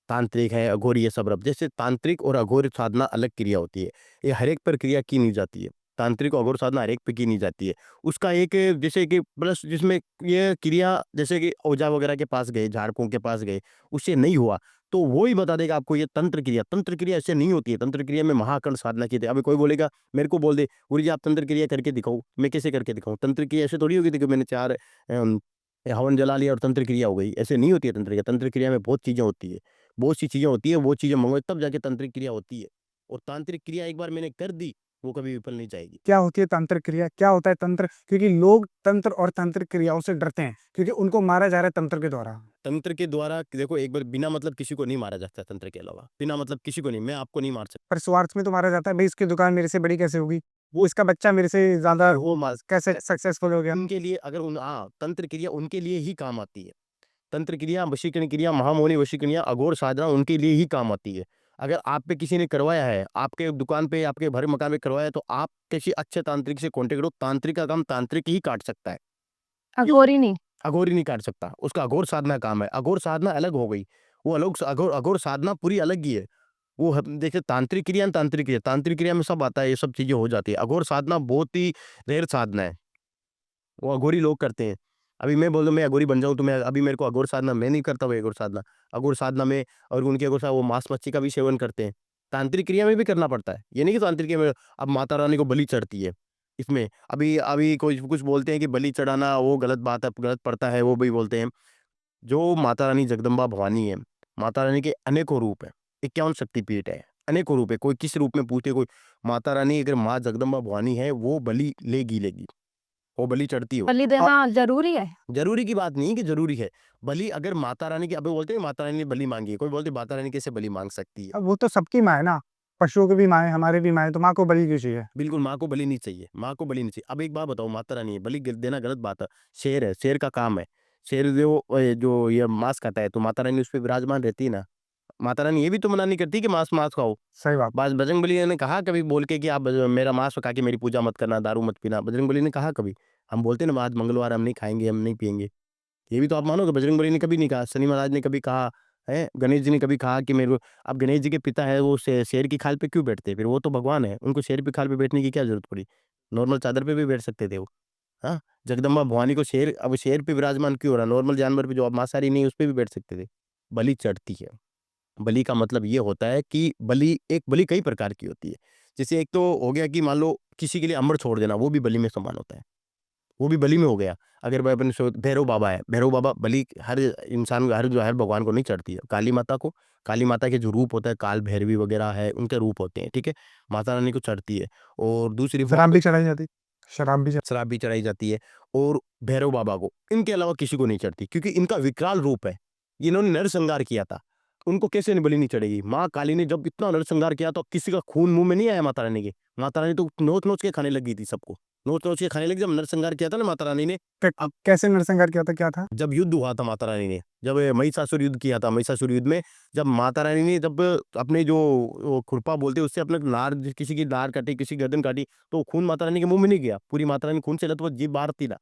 तांत्रिक है, अघोरी है, सब बराबर। जैसे तांत्रिक और अघोर साधना अलग क्रिया होती है, ये हर एक पर क्रिया की नहीं जाती है, तांत्रिक और अघोर साधना हर एक पे की नहीं जाती है। उसका एक जैसे कि प्लस जिसमें ये क्रिया, जैसे कि ओझा वगैरह के पास गए, झाड़ फूँक के पास गए, उससे नहीं हुआ, तो वो ही बता देगा आपको ये तंत्र क्रिया ऐसे नहीं होती है, तंत्र क्रिया में महाअखंड साधना की थी। अभी कोई बोलेगा, मेरे को बोल दे गुरुजी आप तंत्र क्रिया करके दिखाओ, मैं कैसे करके दिखाऊँ? तंत्र क्रिया ऐसे थोड़ी होगी थी कि मैंने 4 हवन जला लिया और तंत्र क्रिया हो गई, ऐसे नहीं होती है तंत्र क्रिया। तंत्र क्रिया में बहुत चीज़ें होती है, बहुत सी चीज़ें होती है, वो चीज़ें मंगवाओ तब जाके तांत्रिक क्रिया होती है, और तांत्रिक क्रिया एक बार मैंने कर दी, वो कभी विफल नहीं जाएगी। क्या होती है तांत्रिक क्रिया? क्या होता है तंत्र? क्योंकि लोग तंत्र और तांत्रिक क्रियाओं से डरते हैं, क्योंकि उनको मारा जा रहा है तंत्र के द्वारा। तंत्र के द्वारा देखो, एक बार बिना मतलब किसी को नहीं मारा जाता, तंत्र के अलावा बिना मतलब किसी को नहीं, मैं आपको नहीं मार सकता। पर स्वार्थ में तो मारा जाता है, भाई इसकी दुकान मेरे से बड़ी कैसे होगी, वो इसका बच्चा मेरे से ज्यादा वो कैसे सक्सेसफुल हो गया। उनके लिए अगर तंत्र क्रिया उनके लिए ही काम आती है। तंत्र क्रिया, वशीकरण क्रिया, महामौनी वशीकरण क्रिया, अघोर साधना उनके लिए ही काम आती है। अगर आप पे किसी ने करवाया है, आपके दुकान पे, आपके भरे मकान पे करवाया है, तो आप किसी अच्छे तांत्रिक से कॉन्टेक्ट करो। तांत्रिक का काम तांत्रिक ही काट सकता है, अघोरी नहीं। अघोरी नहीं काट सकता। उसका अघोर साधना काम है। अघोर साधना अलग हो गई, वो अलग अघोर अघोर साधना पूरी अलग ही है। वो देखिए, तांत्रिक क्रिया तांत्रिक क्रिया में सब आता है, ये सब चीजें हो जाती है। अघोर साधना बहुत ही रेयर साधना है, वो अघोरी लोग करते हैं। अभी मैं बोल दूं मैं अघोरी बन जाऊं, तो मैं अभी मेरे को अघोर साधना मैं नहीं करता, वो अघोर साधना में, और उनके अघोर साधना वो मांस मच्छी का भी सेवन करते हैं। तांत्रिक क्रिया में भी करना पड़ता है, ये नहीं कि तांत्रिक क्रिया में अब माता रानी को बलि चढ़ती है। इसमें अभी अभी कोई कुछ बोलते हैं कि बलि चढ़ाना वो गलत बात है, गलत पड़ता है, वो भी बोलते हैं। जो माता रानी जगदम्बा भवानी है, माता रानी के अनेकों रूप है, 51 शक्तिपीठ है, अनेकों रूप है। कोई किस रूप में पूछे, कोई माता रानी अगर माँ जगदम्बा भवानी है, वो बलि लेगी, वो बलि चढ़ती हो। बलि देना जरूरी है। जरूरी की बात नहीं कि जरूरी है बलि, अगर माता रानी की, अभी बोलते हैं माता रानी ने बलि मांगी है, कोई बोलते हैं माता रानी कैसे बलि मांग सकती है। अब वो तो सबकी माँ है ना, पशुओं की भी माँ है, हमारे भी माँ है, तो माँ को बलि क्यों चाहिए। बिल्कुल, माँ को बलि नहीं चाहिए, माँ को बलि नहीं चाहिए। अब एक बात बताओ, माता रानी है, बलि देना गलत बात है। शेर है, शेर का काम है, शेर जो ये मांस खाता है, तो माता रानी उस पर विराजमान रहती है ना। माता रानी ये भी तो मना नहीं करती कि मांस मांस खाओ। सही बात। बजरंगबली ने कहा कभी बोल के कि आप मेरा मांस खा के मेरी पूजा मत करना, दारू मत पीना, बजरंगबली ने कहा कभी? हम बोलते हैं ना, आज मंगलवार हम नहीं खाएंगे, हम नहीं पिएंगे, ये भी तो आप मानोगे बजरंगबली ने कभी नहीं कहा। शनि महाराज ने कभी कहा है? गणेश जी ने कभी कहा कि मेरे को? अब गणेश जी के पिता है, वो शेर की खाल पे क्यों बैठते? फिर वो तो भगवान है, उनको शेर की खाल पे बैठने की क्या जरूरत पड़ी? नॉर्मल चादर पे भी बैठ सकते थे वो। हाँ, जगदम्बा भवानी को शेर, अब शेर पे विराजमान क्यों हो रहा? नॉर्मल जानवर पे जो अब मांसाहारी नहीं, उस पे भी बैठ सकते थे। बलि चढ़ती है। बलि का मतलब ये होता है कि बलि कई प्रकार की होती है। जैसे एक तो हो गया कि मान लो किसी के लिए अमर छोड़ देना, वो भी बलि में समान होता है, वो भी बलि में हो गया। अगर मैं अपने भैरव बाबा है, भैरव बाबा बलि हर इंसान, हर भगवान को नहीं चढ़ती है। काली माता को, काली माता के जो रूप होता है, काल भैरवी वगैरह है, उनके रूप होते हैं, ठीक है, माता रानी को चढ़ती है। और दूसरी शराब भी चढ़ाई जाती, शराब भी चढ़ाई जाती है। और भैरव बाबा को इनके अलावा किसी को नहीं चढ़ती, क्योंकि इनका विकराल रूप है। इन्होंने नरसंहार किया था, उनको कैसे नहीं बलि नहीं चढ़ेगी? माँ काली ने जब इतना नरसंहार किया, तो किसी का खून मुंह में नहीं आया माता रानी के? माता रानी तो नोच नोच के खाने लगी थी सबको, नोच नोच के खाने लगी जब नरसंहार किया था ना माता रानी ने। अब कैसे नरसंहार किया था, क्या था। जब युद्ध हुआ था माता रानी ने, जब महिषासुर युद्ध किया था, महिषासुर युद्ध में जब माता रानी ने जब अपने जो वो खुरपा बोलते हैं, उससे अपने नार, किसी की नार काटी, किसी की गर्दन काटी, तो खून माता रानी के मुंह में नहीं गया। पूरी माता रानी खून से लथपथ, जीभ बाहर थी ना।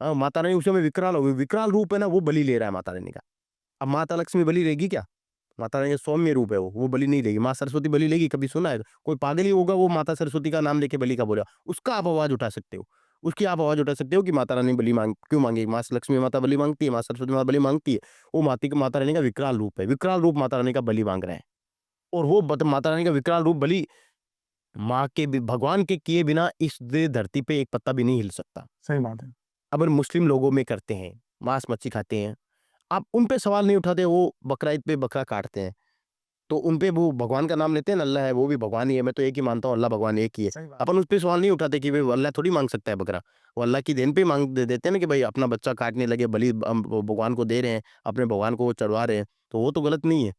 हाँ, माता रानी उस समय विकराल हो गई, विकराल रूप है ना, वो बलि ले रहा है माता रानी का। अब माता लक्ष्मी बलि लेगी क्या? माता रानी का सौम्य रूप है, वो बलि नहीं लेगी। माँ सरस्वती बलि लेगी? कभी सुना है? कोई पागल ही होगा वो माता सरस्वती का नाम लेके बलि का बोला। उसका आप आवाज उठा सकते हो, उसकी आप आवाज उठा सकते हो कि माता रानी बलि मांग क्यों मांगी? माँ लक्ष्मी माता बलि मांगती है, माँ सरस्वती माता बलि मांगती है। वो माता रानी का विकराल रूप है, विकराल रूप माता रानी का बलि मांग रहे हैं। और वो माता रानी का विकराल रूप बलि, माँ के भगवान के किए बिना इस धरती पे एक पत्ता भी नहीं हिल सकता। सही बात है। अब मुस्लिम लोगों में करते हैं, मांस मच्छी खाते हैं, आप उन पे सवाल नहीं उठाते। वो बकरा ईद पे बकरा काटते हैं, तो उन पे वो भगवान का नाम लेते हैं ना, अल्लाह है, वो भी भगवान ही है। मैं तो एक ही मानता हूँ, अल्लाह भगवान एक ही है। सही बात। अपन उस पे सवाल नहीं उठाते कि भाई अल्लाह थोड़ी मांग सकता है बकरा। वो अल्लाह की देन पे मांग दे देते हैं ना, कि भाई अपना बच्चा काटने लगे, बलि हम वो भगवान को दे रहे हैं, अपने भगवान को वो चढ़वा रहे हैं, तो वो तो गलत नहीं है,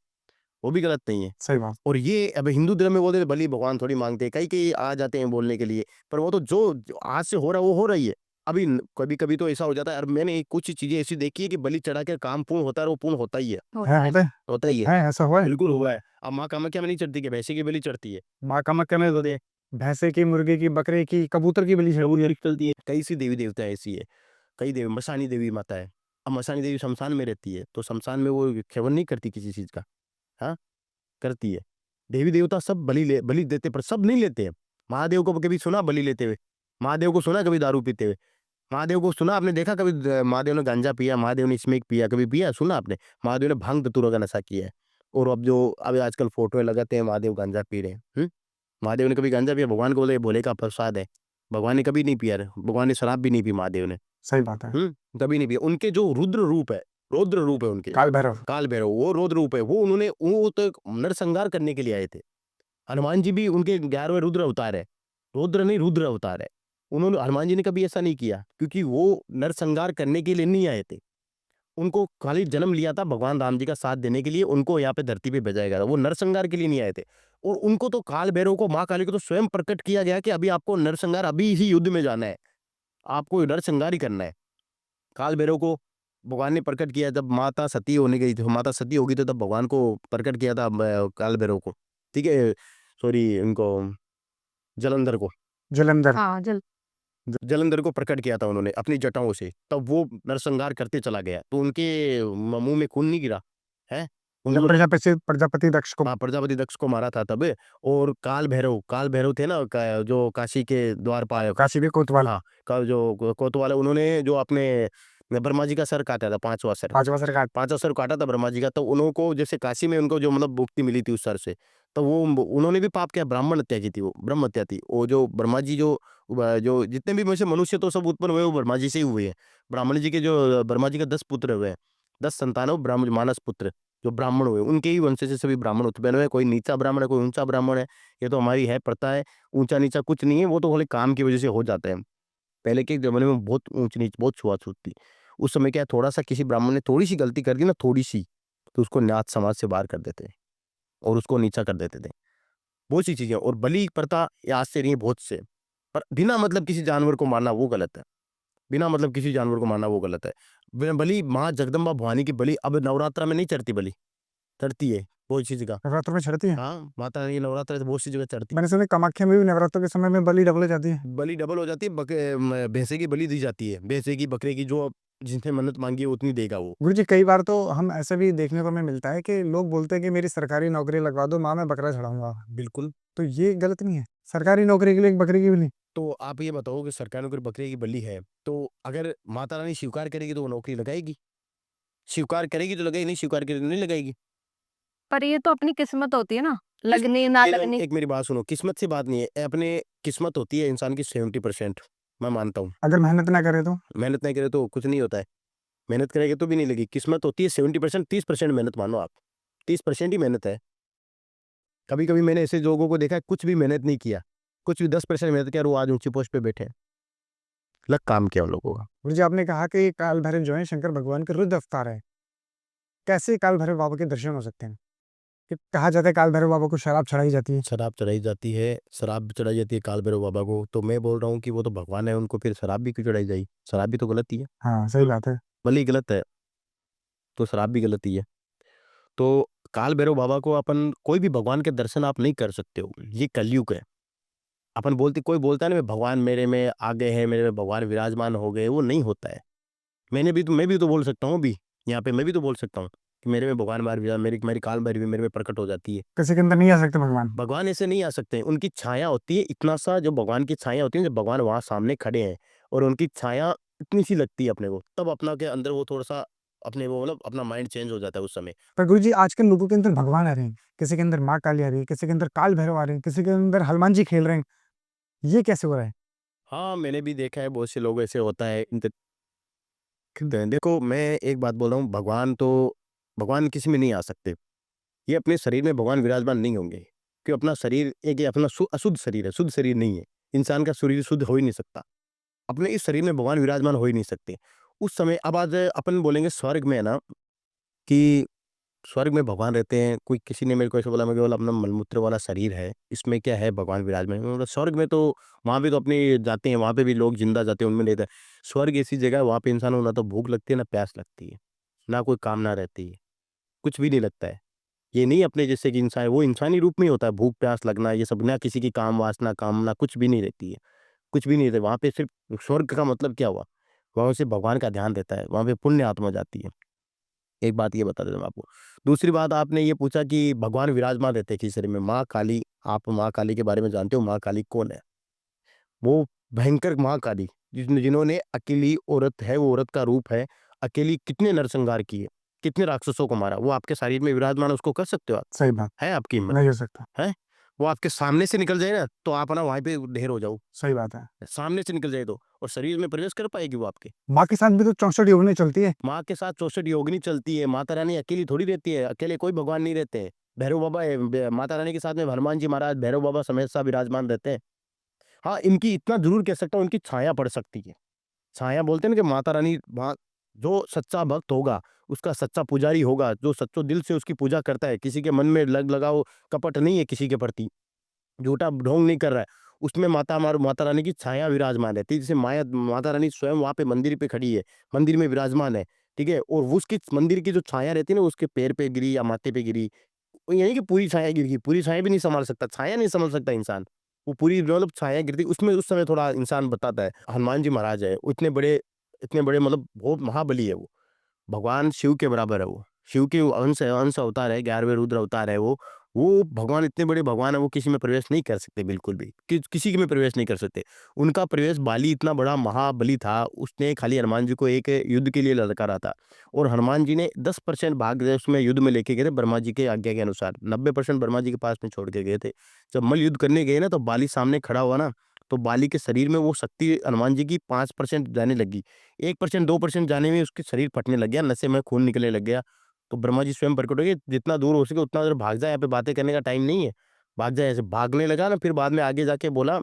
वो भी गलत नहीं है। सही बात। और ये अब हिंदू धर्म में बोलते हैं बलि भगवान थोड़ी मांगते हैं, कई कई आ जाते हैं बोलने के लिए, पर वो तो जो आज से हो रहा है वो हो रही है। अभी कभी कभी तो ऐसा हो जाता है, और मैंने कुछ चीजें ऐसी देखी है कि बलि चढ़ा के काम पूर्ण होता है, और वो पूर्ण होता ही है, होता है। होता है, होता ही है, ऐसा हुआ है। बिल्कुल हुआ है। अब माँ कामाख्या में नहीं चढ़ती कि भैंसे की बलि चढ़ती है? माँ कामाख्या में तो भैंसे की, मुर्गे की, बकरे की, कबूतर की बलि चलती है। कई सी देवी देवता ऐसी है, कई देवी, मसानी देवी माता है। अब मसानी देवी शमशान में रहती है, तो शमशान में वो सेवन नहीं करती किसी चीज का? हाँ, करती है। देवी देवता सब बलि देते, पर सब नहीं लेते हैं। महादेव को कभी सुना बलि लेते हुए? महादेव को सुना कभी दारू पीते हुए? महादेव को सुना आपने, देखा कभी महादेव ने गांजा पिया, महादेव ने स्मेक पिया, कभी पिया सुना आपने? महादेव ने भांग धतूरा का नशा किया है। और अब जो अभी आजकल फोटो लगाते हैं, महादेव गांजा पी रहे हैं। महादेव ने कभी गांजा पिया? भगवान को बोले भोले का प्रसाद है, भगवान ने कभी नहीं पिया रे। भगवान ने शराब भी नहीं पी महादेव ने, सही बात है। कभी नहीं पिया। उनके जो रुद्र रूप है, रौद्र रूप है उनके, काल भैरव। काल भैरव, वो रौद्र रूप है। वो उन्होंने, वो तो एक नरसंहार करने के लिए आए थे। हनुमान जी भी उनके 11वें रुद्र अवतार है, रौद्र नहीं रुद्र अवतार है। उन्होंने, हनुमान जी ने कभी ऐसा नहीं किया, क्योंकि वो नरसंहार करने के लिए नहीं आए थे, उनको खाली जन्म लिया था भगवान राम जी का साथ देने के लिए, उनको यहाँ पे धरती पे भेजा गया था, वो नरसंहार के लिए नहीं आए थे। और उनको तो काल भैरव को, माँ काली को तो स्वयं प्रकट किया गया कि अभी आपको नरसंहार, अभी इसी युद्ध में जाना है, आपको नरसंहार ही करना है। काल भैरव को भगवान ने प्रकट किया जब माता सती होने गई थी, माता सती होगी तो तब भगवान को प्रकट किया था काल भैरव को, ठीक है, सॉरी इनको जलंधर को, जलंधर। हाँ जलंधर को प्रकट किया था उन्होंने अपनी जटाओं से, तब वो नरसंहार करते चला गया, तो उनके मुंह में खून नहीं गिरा है, जब उनको प्रजापति दक्ष को, हाँ, प्रजापति दक्ष को मारा था तब। और काल भैरव थे ना, जो काशी के द्वारपाल, काशी भी कोतवाल, हाँ, का जो कोतवाल, उन्होंने जो अपने ब्रह्मा जी का सर काटा था, पांचवा सर, पांचवा सरकार। पांचवा सर काटा था ब्रह्मा जी का, तो उनको जैसे काशी में उनको जो मतलब मुक्ति मिली थी उस सर से, तो वो उन्होंने भी पाप किया, ब्राह्मण हत्या की थी, वो ब्रह्म हत्या थी। वो जो ब्रह्मा जी जो जितने भी वैसे मनुष्य तो सब उत्पन्न हुए वो ब्रह्मा जी से ही हुए हैं। ब्राह्मण जी के जो ब्रह्मा जी का 10 पुत्र हुए हैं, 10 संतान, ब्राह्मण मानस पुत्र जो ब्राह्मण हुए, उनके ही वंश से सभी ब्राह्मण उत्पन्न हुए। कोई नीचा ब्राह्मण है, कोई ऊंचा ब्राह्मण है, ये तो हमारी है प्रथा है। ऊंचा नीचा कुछ नहीं है, वो तो खाली काम की वजह से हो जाता है। पहले के जमाने में बहुत ऊंच नीच, बहुत छुआछूत थी। उस समय क्या है, थोड़ा सा किसी ब्राह्मण ने थोड़ी सी गलती कर दी ना, थोड़ी सी, तो उसको न्यात समाज से बाहर कर देते और उसको नीचा कर देते थे। बहुत सी चीजें, और बलि प्रथा ये आज से नहीं है, बहुत से, पर बिना मतलब किसी जानवर को मारना वो गलत है, बिना मतलब किसी जानवर को मारना वो गलत है। बलि माँ जगदम्बा भवानी की बलि अब नवरात्रा में नहीं चढ़ती, बलि चढ़ती है बहुत सी जगह। नवरात्र में चढ़ती है। हाँ, माता रानी नवरात्र से बहुत सी जगह चढ़ती मैंने सुना कामाख्या में भी नवरात्र के समय में बलि डबल हो जाती है। है, बलि डबल हो जाती है, भैंसे की बलि दी जाती है, भैंसे की, बकरे की, जो जिसने मन्नत मांगी है उतनी देगा वो। गुरु जी कई बार तो हम ऐसा भी देखने को हमें मिलता है कि लोग बोलते हैं कि मेरी सरकारी नौकरी लगवा दो, माँ मैं बकरा चढ़ाऊंगा। बिल्कुल। तो ये गलत नहीं है? सरकारी नौकरी के लिए एक बकरे की भी नहीं। तो आप ये बताओ कि सरकार ने अगर बकरे की बलि है, तो अगर माता रानी स्वीकार करेगी तो वो नौकरी लगाएगी, स्वीकार करेगी तो लगेगी, नहीं स्वीकार करेगी तो नहीं लगाएगी। पर ये तो अपनी किस्मत होती है ना, लगनी ना लगनी। एक मेरी बात सुनो, किस्मत से बात नहीं है, अपने किस्मत होती है इंसान की 70%, मैं मानता हूँ। अगर मेहनत ना करे तो? मेहनत नहीं करे तो कुछ नहीं होता है, मेहनत करेंगे तो भी नहीं लगी। किस्मत होती है 70%, 30% मेहनत मानो आप, 30% ही मेहनत है। कभी कभी मैंने ऐसे लोगों को देखा है, कुछ भी मेहनत नहीं किया, कुछ भी 10% मेहनत किया और वो आज ऊंची पोस्ट पे बैठे हैं, लग काम किया उन लोगों का। गुरु जी आपने कहा कि काल भैरव जो है शंकर भगवान के रुद्र अवतार है, कैसे काल भैरव बाबा के दर्शन हो सकते हैं? कि कहा जाता है काल भैरव बाबा को शराब चढ़ाई जाती है। शराब चढ़ाई जाती है, शराब भी चढ़ाई जाती है काल भैरव बाबा को, तो मैं बोल रहा हूँ कि वो तो भगवान है, उनको फिर शराब भी क्यों चढ़ाई जाए? शराब भी तो गलत ही है, हाँ सही बात है। भले ही गलत है तो शराब भी गलत ही है। तो काल भैरव बाबा को अपन, कोई भी भगवान के दर्शन आप नहीं कर सकते हो, ये कलयुग है। अपन बोलते, कोई बोलता है ना भगवान मेरे में आ गए हैं, मेरे में भगवान विराजमान हो गए, वो नहीं होता है। मैं भी तो बोल सकता हूँ अभी यहाँ पे, मैं भी तो बोल सकता हूँ कि मेरे में भगवान बाहर मेरी मेरी काल भैरवी मेरे में प्रकट हो जाती है। किसी के अंदर नहीं आ सकते भगवान? भगवान ऐसे नहीं आ सकते, उनकी छाया होती है, इतना सा जो भगवान की छाया होती है, जब भगवान वहां सामने खड़े हैं और उनकी छाया इतनी सी लगती है अपने को, तब अपना के अंदर वो थोड़ा सा अपने वो मतलब अपना माइंड चेंज हो जाता है उस समय। पर गुरु जी आजकल लोगों के अंदर भगवान आ रहे हैं, किसी के अंदर माँ काली आ रही है, किसी के अंदर काल भैरव आ रहे हैं, किसी के अंदर हनुमान जी खेल रहे हैं, ये कैसे हो रहा है? हाँ, मैंने भी देखा है, बहुत से लोग ऐसे होता है। देखो मैं एक बात बोल रहा हूँ, भगवान किसी में नहीं आ सकते, ये अपने शरीर में भगवान विराजमान नहीं होंगे, कि अपना शरीर एक, ये अपना अशुद्ध शरीर है, शुद्ध शरीर नहीं है। इंसान का शरीर शुद्ध हो ही नहीं सकता, अपने इस शरीर में भगवान विराजमान हो ही नहीं सकते उस समय। अब आज अपन बोलेंगे स्वर्ग में है ना, कि स्वर्ग में भगवान रहते हैं, कोई किसी ने मेरे को ऐसे बोला, मैं केवल अपना मलमूत्र वाला शरीर है, इसमें क्या है भगवान विराजमान? मतलब स्वर्ग में तो, वहाँ पे तो अपने जाते हैं, वहाँ पे भी लोग जिंदा जाते हैं, उनमें रहता है। स्वर्ग ऐसी जगह है, वहाँ पे इंसान को ना तो भूख लगती है ना प्यास लगती है, ना कोई कामना रहती है, कुछ भी नहीं लगता है। ये नहीं अपने जैसे कि इंसान, वो इंसानी रूप में ही होता है, भूख प्यास लगना ये सब, ना किसी की काम वासना कामना कुछ भी नहीं रहती है, कुछ भी नहीं रहता वहाँ पे। सिर्फ स्वर्ग का मतलब क्या हुआ, वहाँ से भगवान का ध्यान रहता है, वहाँ पे पुण्य आत्मा जाती है। एक बात ये बता देता हूँ आपको। दूसरी बात, आपने ये पूछा कि भगवान विराजमान रहते हैं किस शरीर में, माँ काली, आप माँ काली के बारे में जानते हो? माँ काली कौन है? वो भयंकर माँ काली, जिन्होंने अकेली औरत है, वो औरत का रूप है, अकेली कितने नरसंहार किए, कितने राक्षसों को मारा, वो आपके शरीर में विराजमान है, उसको कर सकते हो आप? सही बात। है आपकी हिम्मत? नहीं हो सकता। है? वो आपके सामने से निकल जाए ना, तो आप ना वहां पे ढेर हो जाओ, सही बात है। सामने से निकल जाए तो, और शरीर में प्रवेश कर पाएगी वो आपके? माँ के साथ भी तो 64 योगिनी चलती है। माँ के साथ 64 योगिनी चलती है, माता रानी अकेली थोड़ी रहती है, अकेले कोई भगवान नहीं रहते हैं। भैरव बाबा माता रानी के साथ में हनुमान जी महाराज, भैरव बाबा समेत सा विराजमान रहते हैं। हाँ, इनकी इतना जरूर कह सकता हूँ, इनकी छाया पड़ सकती है। छाया बोलते हैं ना कि माता रानी वहाँ जो सच्चा भक्त होगा, उसका सच्चा पुजारी होगा, जो सच्चो दिल से उसकी पूजा करता है, किसी के मन में लगाओ कपट नहीं है किसी के प्रति, झूठा ढोंग नहीं कर रहा है, उसमें माता रानी की छाया विराजमान रहती है। जैसे माता रानी स्वयं वहाँ पे मंदिर पे खड़ी है, मंदिर में विराजमान है, ठीक है? और वो उसकी मंदिर की जो छाया रहती है ना, उसके पैर पे गिरी या माथे पे गिरी, वो यही कि पूरी छाया गिर गई, पूरी छाया भी नहीं संभाल सकता, छाया नहीं संभाल सकता इंसान। वो पूरी मतलब छाया गिरती, उसमें उस समय थोड़ा इंसान बताता है। हनुमान जी महाराज है, वो इतने बड़े मतलब बहुत महाबली है वो। भगवान शिव के बराबर है वो। शिव के अंश है, अंश अवतार है, 11वें रुद्र अवतार है वो। वो भगवान इतने बड़े भगवान है, वो किसी में प्रवेश नहीं कर सकते बिल्कुल भी। किसी के में प्रवेश नहीं कर सकते। उनका प्रवेश बाली इतना बड़ा महाबली था, उसने खाली हनुमान जी को एक युद्ध के लिए ललकारा था। और हनुमान जी ने 10% भाग उसमें युद्ध में लेके गए थे ब्रह्मा जी के आज्ञा के अनुसार। 90% ब्रह्मा जी के पास में छोड़ के गए थे। जब मल्ल युद्ध करने गए ना, तो बाली सामने खड़ा हुआ ना, तो बाली के शरीर में वो शक्ति हनुमान जी की 5% जाने लगी। 1% 2% जाने में उसके शरीर फटने लग गया, नसें में खून निकलने लग गया। तो ब्रह्मा जी स्वयं प्रकट हो गए, जितना दूर हो सके उतना दूर भाग जा, यहाँ पे बातें करने का टाइम नहीं है, भाग जा। ऐसे भागने लगा ना, फिर बाद में आगे जाके बोला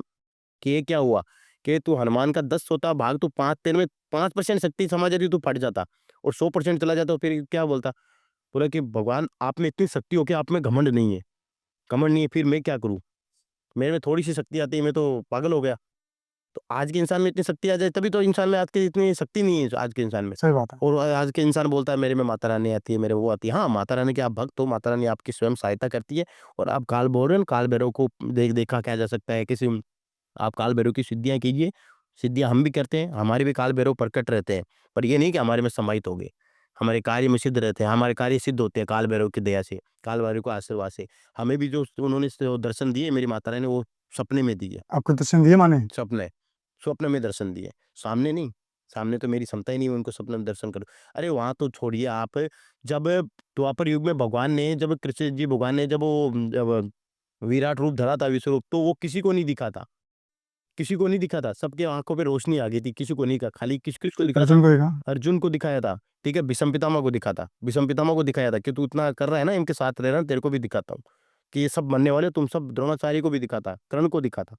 कि ये क्या हुआ, कि तू हनुमान का 10 होता भाग, तू 5 तेरे में 5% शक्ति समझ रही, तू फट जाता और 100% चला जाता, तो फिर क्या बोलता? बोला कि भगवान आप में इतनी शक्ति हो कि आप में घमंड नहीं है, घमंड नहीं है, फिर मैं क्या करूं? मेरे में थोड़ी सी शक्ति आती है, मैं तो पागल हो गया। तो आज के इंसान में इतनी शक्ति आ जाए, तभी तो इंसान में आज के इतनी शक्ति नहीं है आज के इंसान में। सही बात है। और आज के इंसान बोलता है मेरे में माता रानी आती है, मेरे वो आती है। हाँ, माता रानी के आप भक्त हो, माता रानी आपकी स्वयं सहायता करती है। और आप काल भैरव हैं, काल भैरव को देखा क्या जा सकता है, किसी आप काल भैरव की सिद्धियां कीजिए, सिद्धियां हम भी करते हैं, हमारे भी काल भैरव प्रकट रहते हैं। पर ये नहीं कि हमारे में समाहित हो गए, हमारे कार्य में सिद्ध रहते हैं, हमारे कार्य सिद्ध होते हैं काल भैरव की दया से, काल भैरव को आशीर्वाद से। हमें भी जो उन्होंने दर्शन दिए मेरी माता रानी ने, वो सपने में दिए। आपको दर्शन दिए माने? सपने स्वप्न में दर्शन दिए, सामने नहीं। सामने तो मेरी क्षमता ही नहीं है उनको स्वप्न में दर्शन करूँ। अरे वहाँ तो छोड़िए आप, जब द्वापर युग में भगवान ने, जब कृष्ण जी भगवान ने जब विराट रूप धरा था, विश्व रूप, तो वो किसी को नहीं दिखा था, किसी को नहीं दिखा था। सबके आँखों पे रोशनी आ गई थी, किसी को नहीं दिखा, खाली किसको दिखा था? अर्जुन को देखा। अर्जुन को दिखाया था, ठीक है? भीष्म पितामह को दिखा था, भीष्म पितामह को दिखाया था कि तू इतना कर रहा है ना, इनके साथ रह रहा है, तेरे को भी दिखाता हूँ कि ये सब मरने वाले, तुम सब। द्रोणाचार्य को भी दिखा था, कर्ण को दिखा था,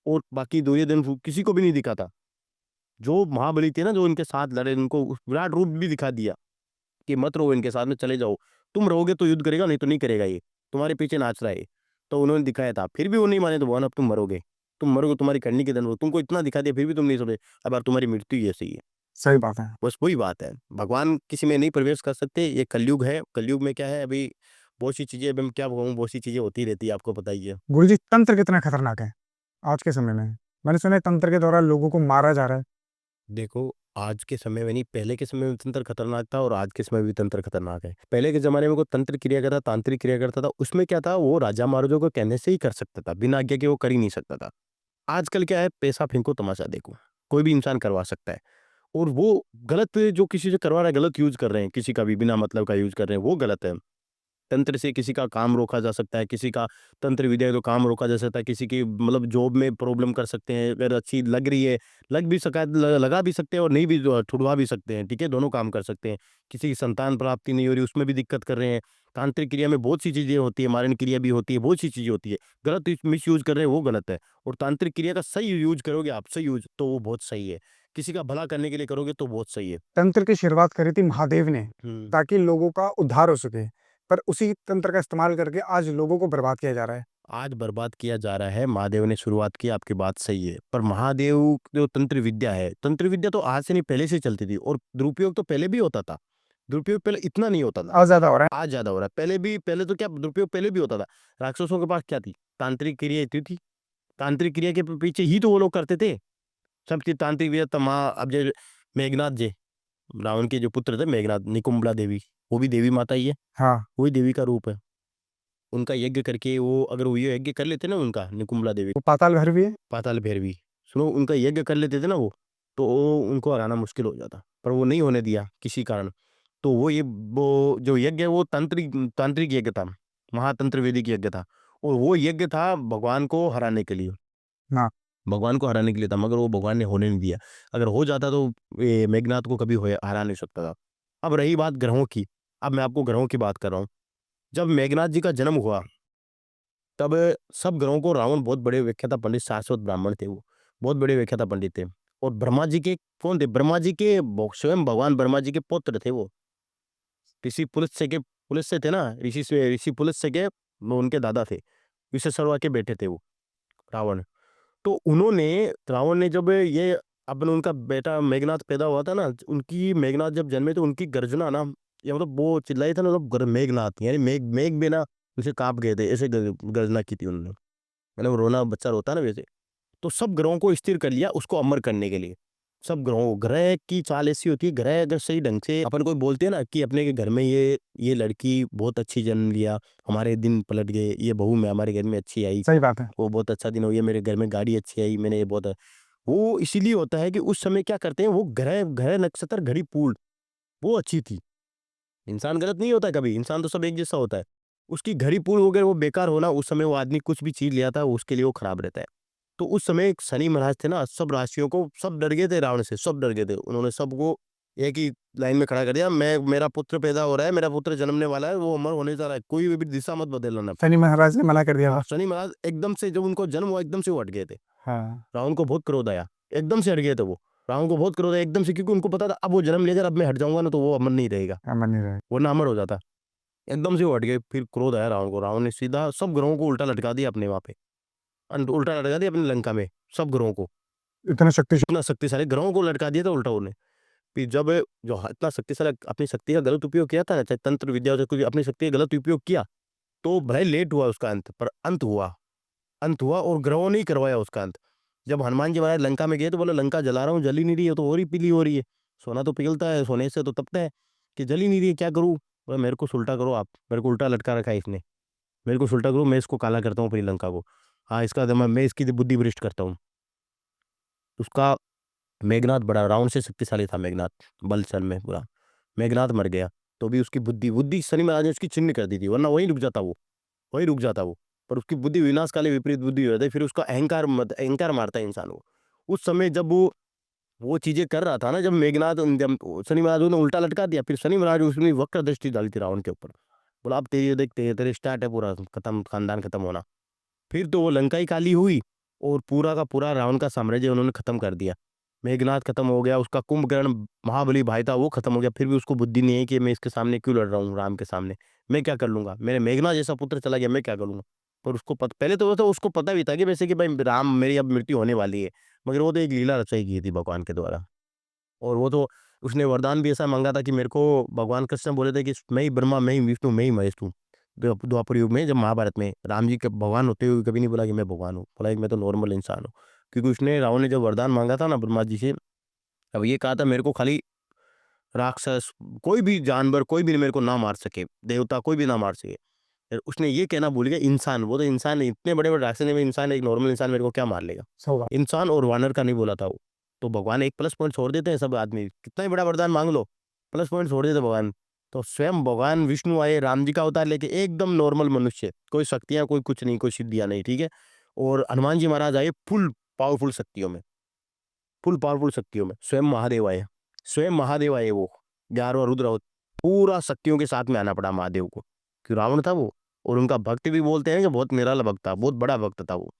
और बाकी दुर्योधन किसी को भी नहीं दिखा था। जो महाबली थे ना, जो इनके साथ लड़े, उनको विराट रूप भी दिखा दिया कि मत रहो इनके साथ में, चले जाओ, तुम रहोगे तो युद्ध करेगा, नहीं तो नहीं करेगा, ये तुम्हारे पीछे नाच रहा है। तो उन्होंने दिखाया था, फिर भी वो नहीं माने, तो भगवान अब तुम मरोगे, तुम मरोगे, तुम्हारी करनी के दिन हो, तुमको इतना दिखा दिया फिर भी तुम नहीं समझे, अब यार तुम्हारी मृत्यु ही ऐसी है। सही बात है। बस वही बात है, भगवान किसी में नहीं प्रवेश कर सकते। ये कलयुग है, कलयुग में क्या है, अभी बहुत सी चीजें, अभी मैं क्या कहूँ, बहुत सी चीजें होती रहती है, आपको पता ही है। गुरुजी, तंत्र कितना खतरनाक है आज के समय में? मैंने सुना है तंत्र के द्वारा लोगों को मारा जा रहा है। देखो, आज के समय में नहीं, पहले के समय में तंत्र खतरनाक था, और आज के समय में भी तंत्र खतरनाक है। पहले के ज़माने में कोई तंत्र क्रिया करता, तांत्रिक क्रिया करता था, उसमें क्या था, वो राजा महाराजों को कहने से ही कर सकता था, बिना आज्ञा के वो कर ही नहीं सकता था। आजकल क्या है, पैसा फेंको तमाशा देखो, कोई भी इंसान करवा सकता है। और वो गलत, जो किसी से करवा रहा है, गलत यूज़ कर रहे हैं, किसी का भी बिना मतलब का यूज़ कर रहे हैं, वो गलत है। तंत्र से किसी का काम रोका जा सकता है, किसी का तंत्र विद्या तो काम रोका जा सकता है, किसी की मतलब जॉब में प्रॉब्लम कर सकते हैं, अगर अच्छी लग रही है, लग भी सका लगा भी सकते हैं, और नहीं भी छुड़वा भी सकते हैं, ठीक है? दोनों काम कर सकते हैं। किसी की संतान प्राप्ति नहीं हो रही, उसमें भी दिक्कत कर रहे हैं। तांत्रिक क्रिया में बहुत सी चीज़ें होती है, मारण क्रिया भी होती है, बहुत सी चीज़ें होती है। गलत मिस यूज़ कर रहे हैं, वो गलत है। और तांत्रिक क्रिया का सही यूज़ करोगे आप, सही यूज़, तो वो बहुत सही है। किसी का भला करने के लिए करोगे तो बहुत सही है। तंत्र की शुरुआत करी थी महादेव ने, हुँ। ताकि लोगों का उद्धार हो सके। पर उसी तंत्र का इस्तेमाल करके आज लोगों को बर्बाद किया जा रहा है। आज बर्बाद किया जा रहा है, महादेव ने शुरुआत की, आपकी बात सही है। पर महादेव जो तंत्र विद्या है, तंत्र विद्या तो आज से नहीं, पहले से चलती थी, और दुरुपयोग तो पहले भी होता था। दुरुपयोग पहले इतना नहीं होता था, आज ज्यादा हो रहा आज ज़्यादा हो रहा है। पहले तो क्या दुरुपयोग पहले भी होता था। राक्षसों के पास क्या थी? तांत्रिक क्रिया इतनी थी। तांत्रिक क्रिया के पीछे ही तो वो लोग करते थे। सब चीज़ तांत्रिक विद्या अब जो मेघनाथ जी, रावण के जो पुत्र थे मेघनाथ, निकुंभला देवी, वो भी देवी माता ही है, है। हाँ। वही देवी का रूप है। उनका यज्ञ करके, वो अगर वो यज्ञ कर लेते ना उनका, निकुंभला देवी, वो पाताल भैरवी है। पाताल भैरवी, सुनो, उनका यज्ञ कर लेते थे ना वो, तो उनको हराना मुश्किल हो जाता, पर वो नहीं होने दिया किसी कारण। तो वो जो यज्ञ है, वो तांत्रिक तांत्रिक यज्ञ था, महातंत्र वैदिक यज्ञ था, और वो यज्ञ था भगवान को हराने के लिए। हाँ। भगवान को हराने के लिए था, मगर वो भगवान ने होने नहीं दिया। अगर हो जाता तो ये मेघनाथ को कभी हरा नहीं सकता था। अब रही बात ग्रहों की, अब मैं आपको ग्रहों की बात कर रहा हूँ। जब मेघनाथ जी का जन्म हुआ, तब सब ग्रहों को रावण बहुत बड़े व्याख्याता पंडित, शाश्वत ब्राह्मण थे वो, बहुत बड़े व्याख्याता पंडित थे। और ब्रह्मा जी के कौन थे? ब्रह्मा जी के स्वयं भगवान ब्रह्मा जी के पुत्र थे वो। ऋषि पुलस्त्य से थे ना, ऋषि पुलस्त्य के वो उनके दादा थे। विश्वकर्मा के बेटे थे वो रावण। तो उन्होंने रावण ने जब ये अपन उनका बेटा मेघनाथ पैदा हुआ था ना, उनकी मेघनाथ जब जन्मे तो उनकी गर्जना ना, ये मतलब वो चिल्लाई था ना, मतलब मेघनाथ यानी मेघ मेघ भी ना उसे कांप गए थे, ऐसे गर्जना की थी उन्होंने। मतलब रोना बच्चा रोता है ना वैसे। तो सब ग्रहों को स्थिर कर लिया उसको अमर करने के लिए। सब ग्रहों ग्रह की चाल ऐसी होती है, ग्रह अगर सही ढंग से अपन कोई बोलते हैं ना कि अपने के घर में ये लड़की बहुत अच्छी जन्म लिया, हमारे दिन पलट गए, ये बहू में हमारे घर में अच्छी आई, सही बात है। वो बहुत अच्छा दिन हो गया, मेरे घर में गाड़ी अच्छी आई, मैंने ये बहुत, वो इसीलिए होता है कि उस समय क्या करते हैं वो ग्रह ग्रह नक्षत्र घड़ी पूर्ण वो अच्छी थी। इंसान गलत नहीं होता कभी, इंसान तो सब एक जैसा होता है। उसकी घड़ी पूर्ण हो गई, वो बेकार होना, उस समय वो आदमी कुछ भी चीज लिया था उसके लिए वो खराब रहता है। तो उस समय एक शनि महाराज थे ना, सब राशियों को सब डर गए थे रावण से, सब डर गए थे। उन्होंने सबको एक ही लाइन में खड़ा कर दिया, मैं मेरा पुत्र पैदा हो रहा है, मेरा पुत्र जन्मने वाला है, वो अमर होने जा रहा है, कोई भी दिशा मत बदलना। शनि महाराज ने मना कर दिया था। शनि महाराज एकदम से जब उनको जन्म हुआ एकदम से वो हट गए थे। हाँ। रावण को बहुत क्रोध आया, एकदम से हट गए थे वो। रावण को बहुत क्रोध आया एकदम से, क्योंकि उनको पता था अब वो जन्म ले जाए, अब मैं हट जाऊंगा ना तो वो अमर नहीं रहेगा, अमन नहीं रहे। वरना अमर हो जाता। एकदम से वो हट गए, फिर क्रोध आया रावण को, रावण ने सीधा सब ग्रहों को उल्टा लटका दिया अपने वहां पे, उल्टा लटका दिया अपनी लंका में, सब ग्रहों को। इतने शक्तिशाली। इतना शक्तिशाली ग्रहों को लटका दिया था उल्टा उन्होंने। फिर जब जो इतना शक्तिशाली अपनी शक्ति का गलत उपयोग किया था ना, चाहे तंत्र विद्या हो चाहे कोई अपनी शक्ति का गलत उपयोग किया, तो भले लेट हुआ उसका अंत, पर अंत हुआ। अंत हुआ और ग्रहों ने ही करवाया उसका अंत। जब हनुमान जी महाराज लंका में गए तो बोले लंका जला रहा हूँ, जल ही नहीं रही है, तो और ही पीली हो रही है। सोना तो पिघलता है, सोने से तो तपता है, कि जल ही नहीं रही है, क्या करूँ? बोले मेरे को उल्टा करो आप, मेरे को उल्टा लटका रखा है इसने, मेरे को उल्टा करो, मैं इसको काला करता हूँ पूरी लंका को। हाँ, इसका दिमाग मैं इसकी बुद्धि भ्रष्ट करता हूँ। उसका मेघनाथ बड़ा रावण से शक्तिशाली था, मेघनाथ बलचल में पूरा। मेघनाथ मर गया तो भी उसकी बुद्धि बुद्धि शनि महाराज ने उसकी छिन्न कर दी थी, वरना वहीं रुक जाता वो, वहीं रुक जाता वो। पर उसकी बुद्धि विनाशकाली विपरीत बुद्धि हो जाती है, फिर उसका अहंकार मारता है इंसान को। उस समय जब वो चीजें कर रहा था ना, जब मेघनाथ जब शनि महाराज ने उल्टा लटका दिया, फिर शनि महाराज उसने वक्र दृष्टि डाली थी रावण के ऊपर। बोला अब तेरे देख तेरे स्टार्ट है पूरा खत्म, खानदान खत्म होना। फिर तो वो लंका ही काली हुई और पूरा का पूरा रावण का साम्राज्य उन्होंने खत्म कर दिया। मेघनाथ खत्म हो गया, उसका कुंभकर्ण महाबली भाई था वो खत्म हो गया, फिर भी उसको बुद्धि नहीं है कि मैं इसके सामने क्यों लड़ रहा हूँ, राम के सामने मैं क्या कर लूंगा, मेरे मेघनाथ जैसा पुत्र चला गया, मैं क्या करूंगा। पर उसको पहले तो वो तो उसको पता भी था कि वैसे कि भाई राम मेरी अब मृत्यु होने वाली है, मगर वो तो एक लीला रचाई की थी भगवान के द्वारा। और वो तो उसने वरदान भी ऐसा मांगा था कि मेरे को भगवान कृष्ण बोले थे कि मैं ही ब्रह्मा, मैं ही विष्णु, मैं ही महेश हूँ। द्वापर युग में जब महाभारत में राम जी के भगवान होते हुए कभी नहीं बोला कि मैं भगवान हूँ, बोला कि मैं तो नॉर्मल इंसान हूँ। क्योंकि उसने रावण ने जब वरदान मांगा था ना ब्रह्मा जी से, अब ये कहा था मेरे को खाली राक्षस कोई भी जानवर कोई भी मेरे को ना मार सके, देवता कोई भी ना मार सके। फिर उसने ये कहना भूल गया इंसान, वो तो इंसान है, इतने बड़े बड़े राक्षस में इंसान, एक नॉर्मल इंसान मेरे को क्या मार लेगा। सही बात। इंसान और वानर का नहीं बोला था वो। तो भगवान एक प्लस पॉइंट छोड़ देते हैं, सब आदमी कितना ही बड़ा वरदान मांग लो प्लस पॉइंट छोड़ देते भगवान। तो स्वयं भगवान विष्णु आए राम जी का अवतार लेके, एकदम नॉर्मल मनुष्य, कोई शक्तियां कोई कुछ नहीं, कोई सिद्धियां नहीं, ठीक है। और हनुमान जी महाराज आए फुल पावरफुल शक्तियों में, फुल पावरफुल शक्तियों में। स्वयं महादेव आए, स्वयं महादेव आए, वो 11वां रुद्र पूरा शक्तियों के साथ में आना पड़ा महादेव को, कि रावण था वो। और उनका भक्त भी बोलते हैं कि बहुत निराला भक्त था, बहुत बड़ा भक्त था वो,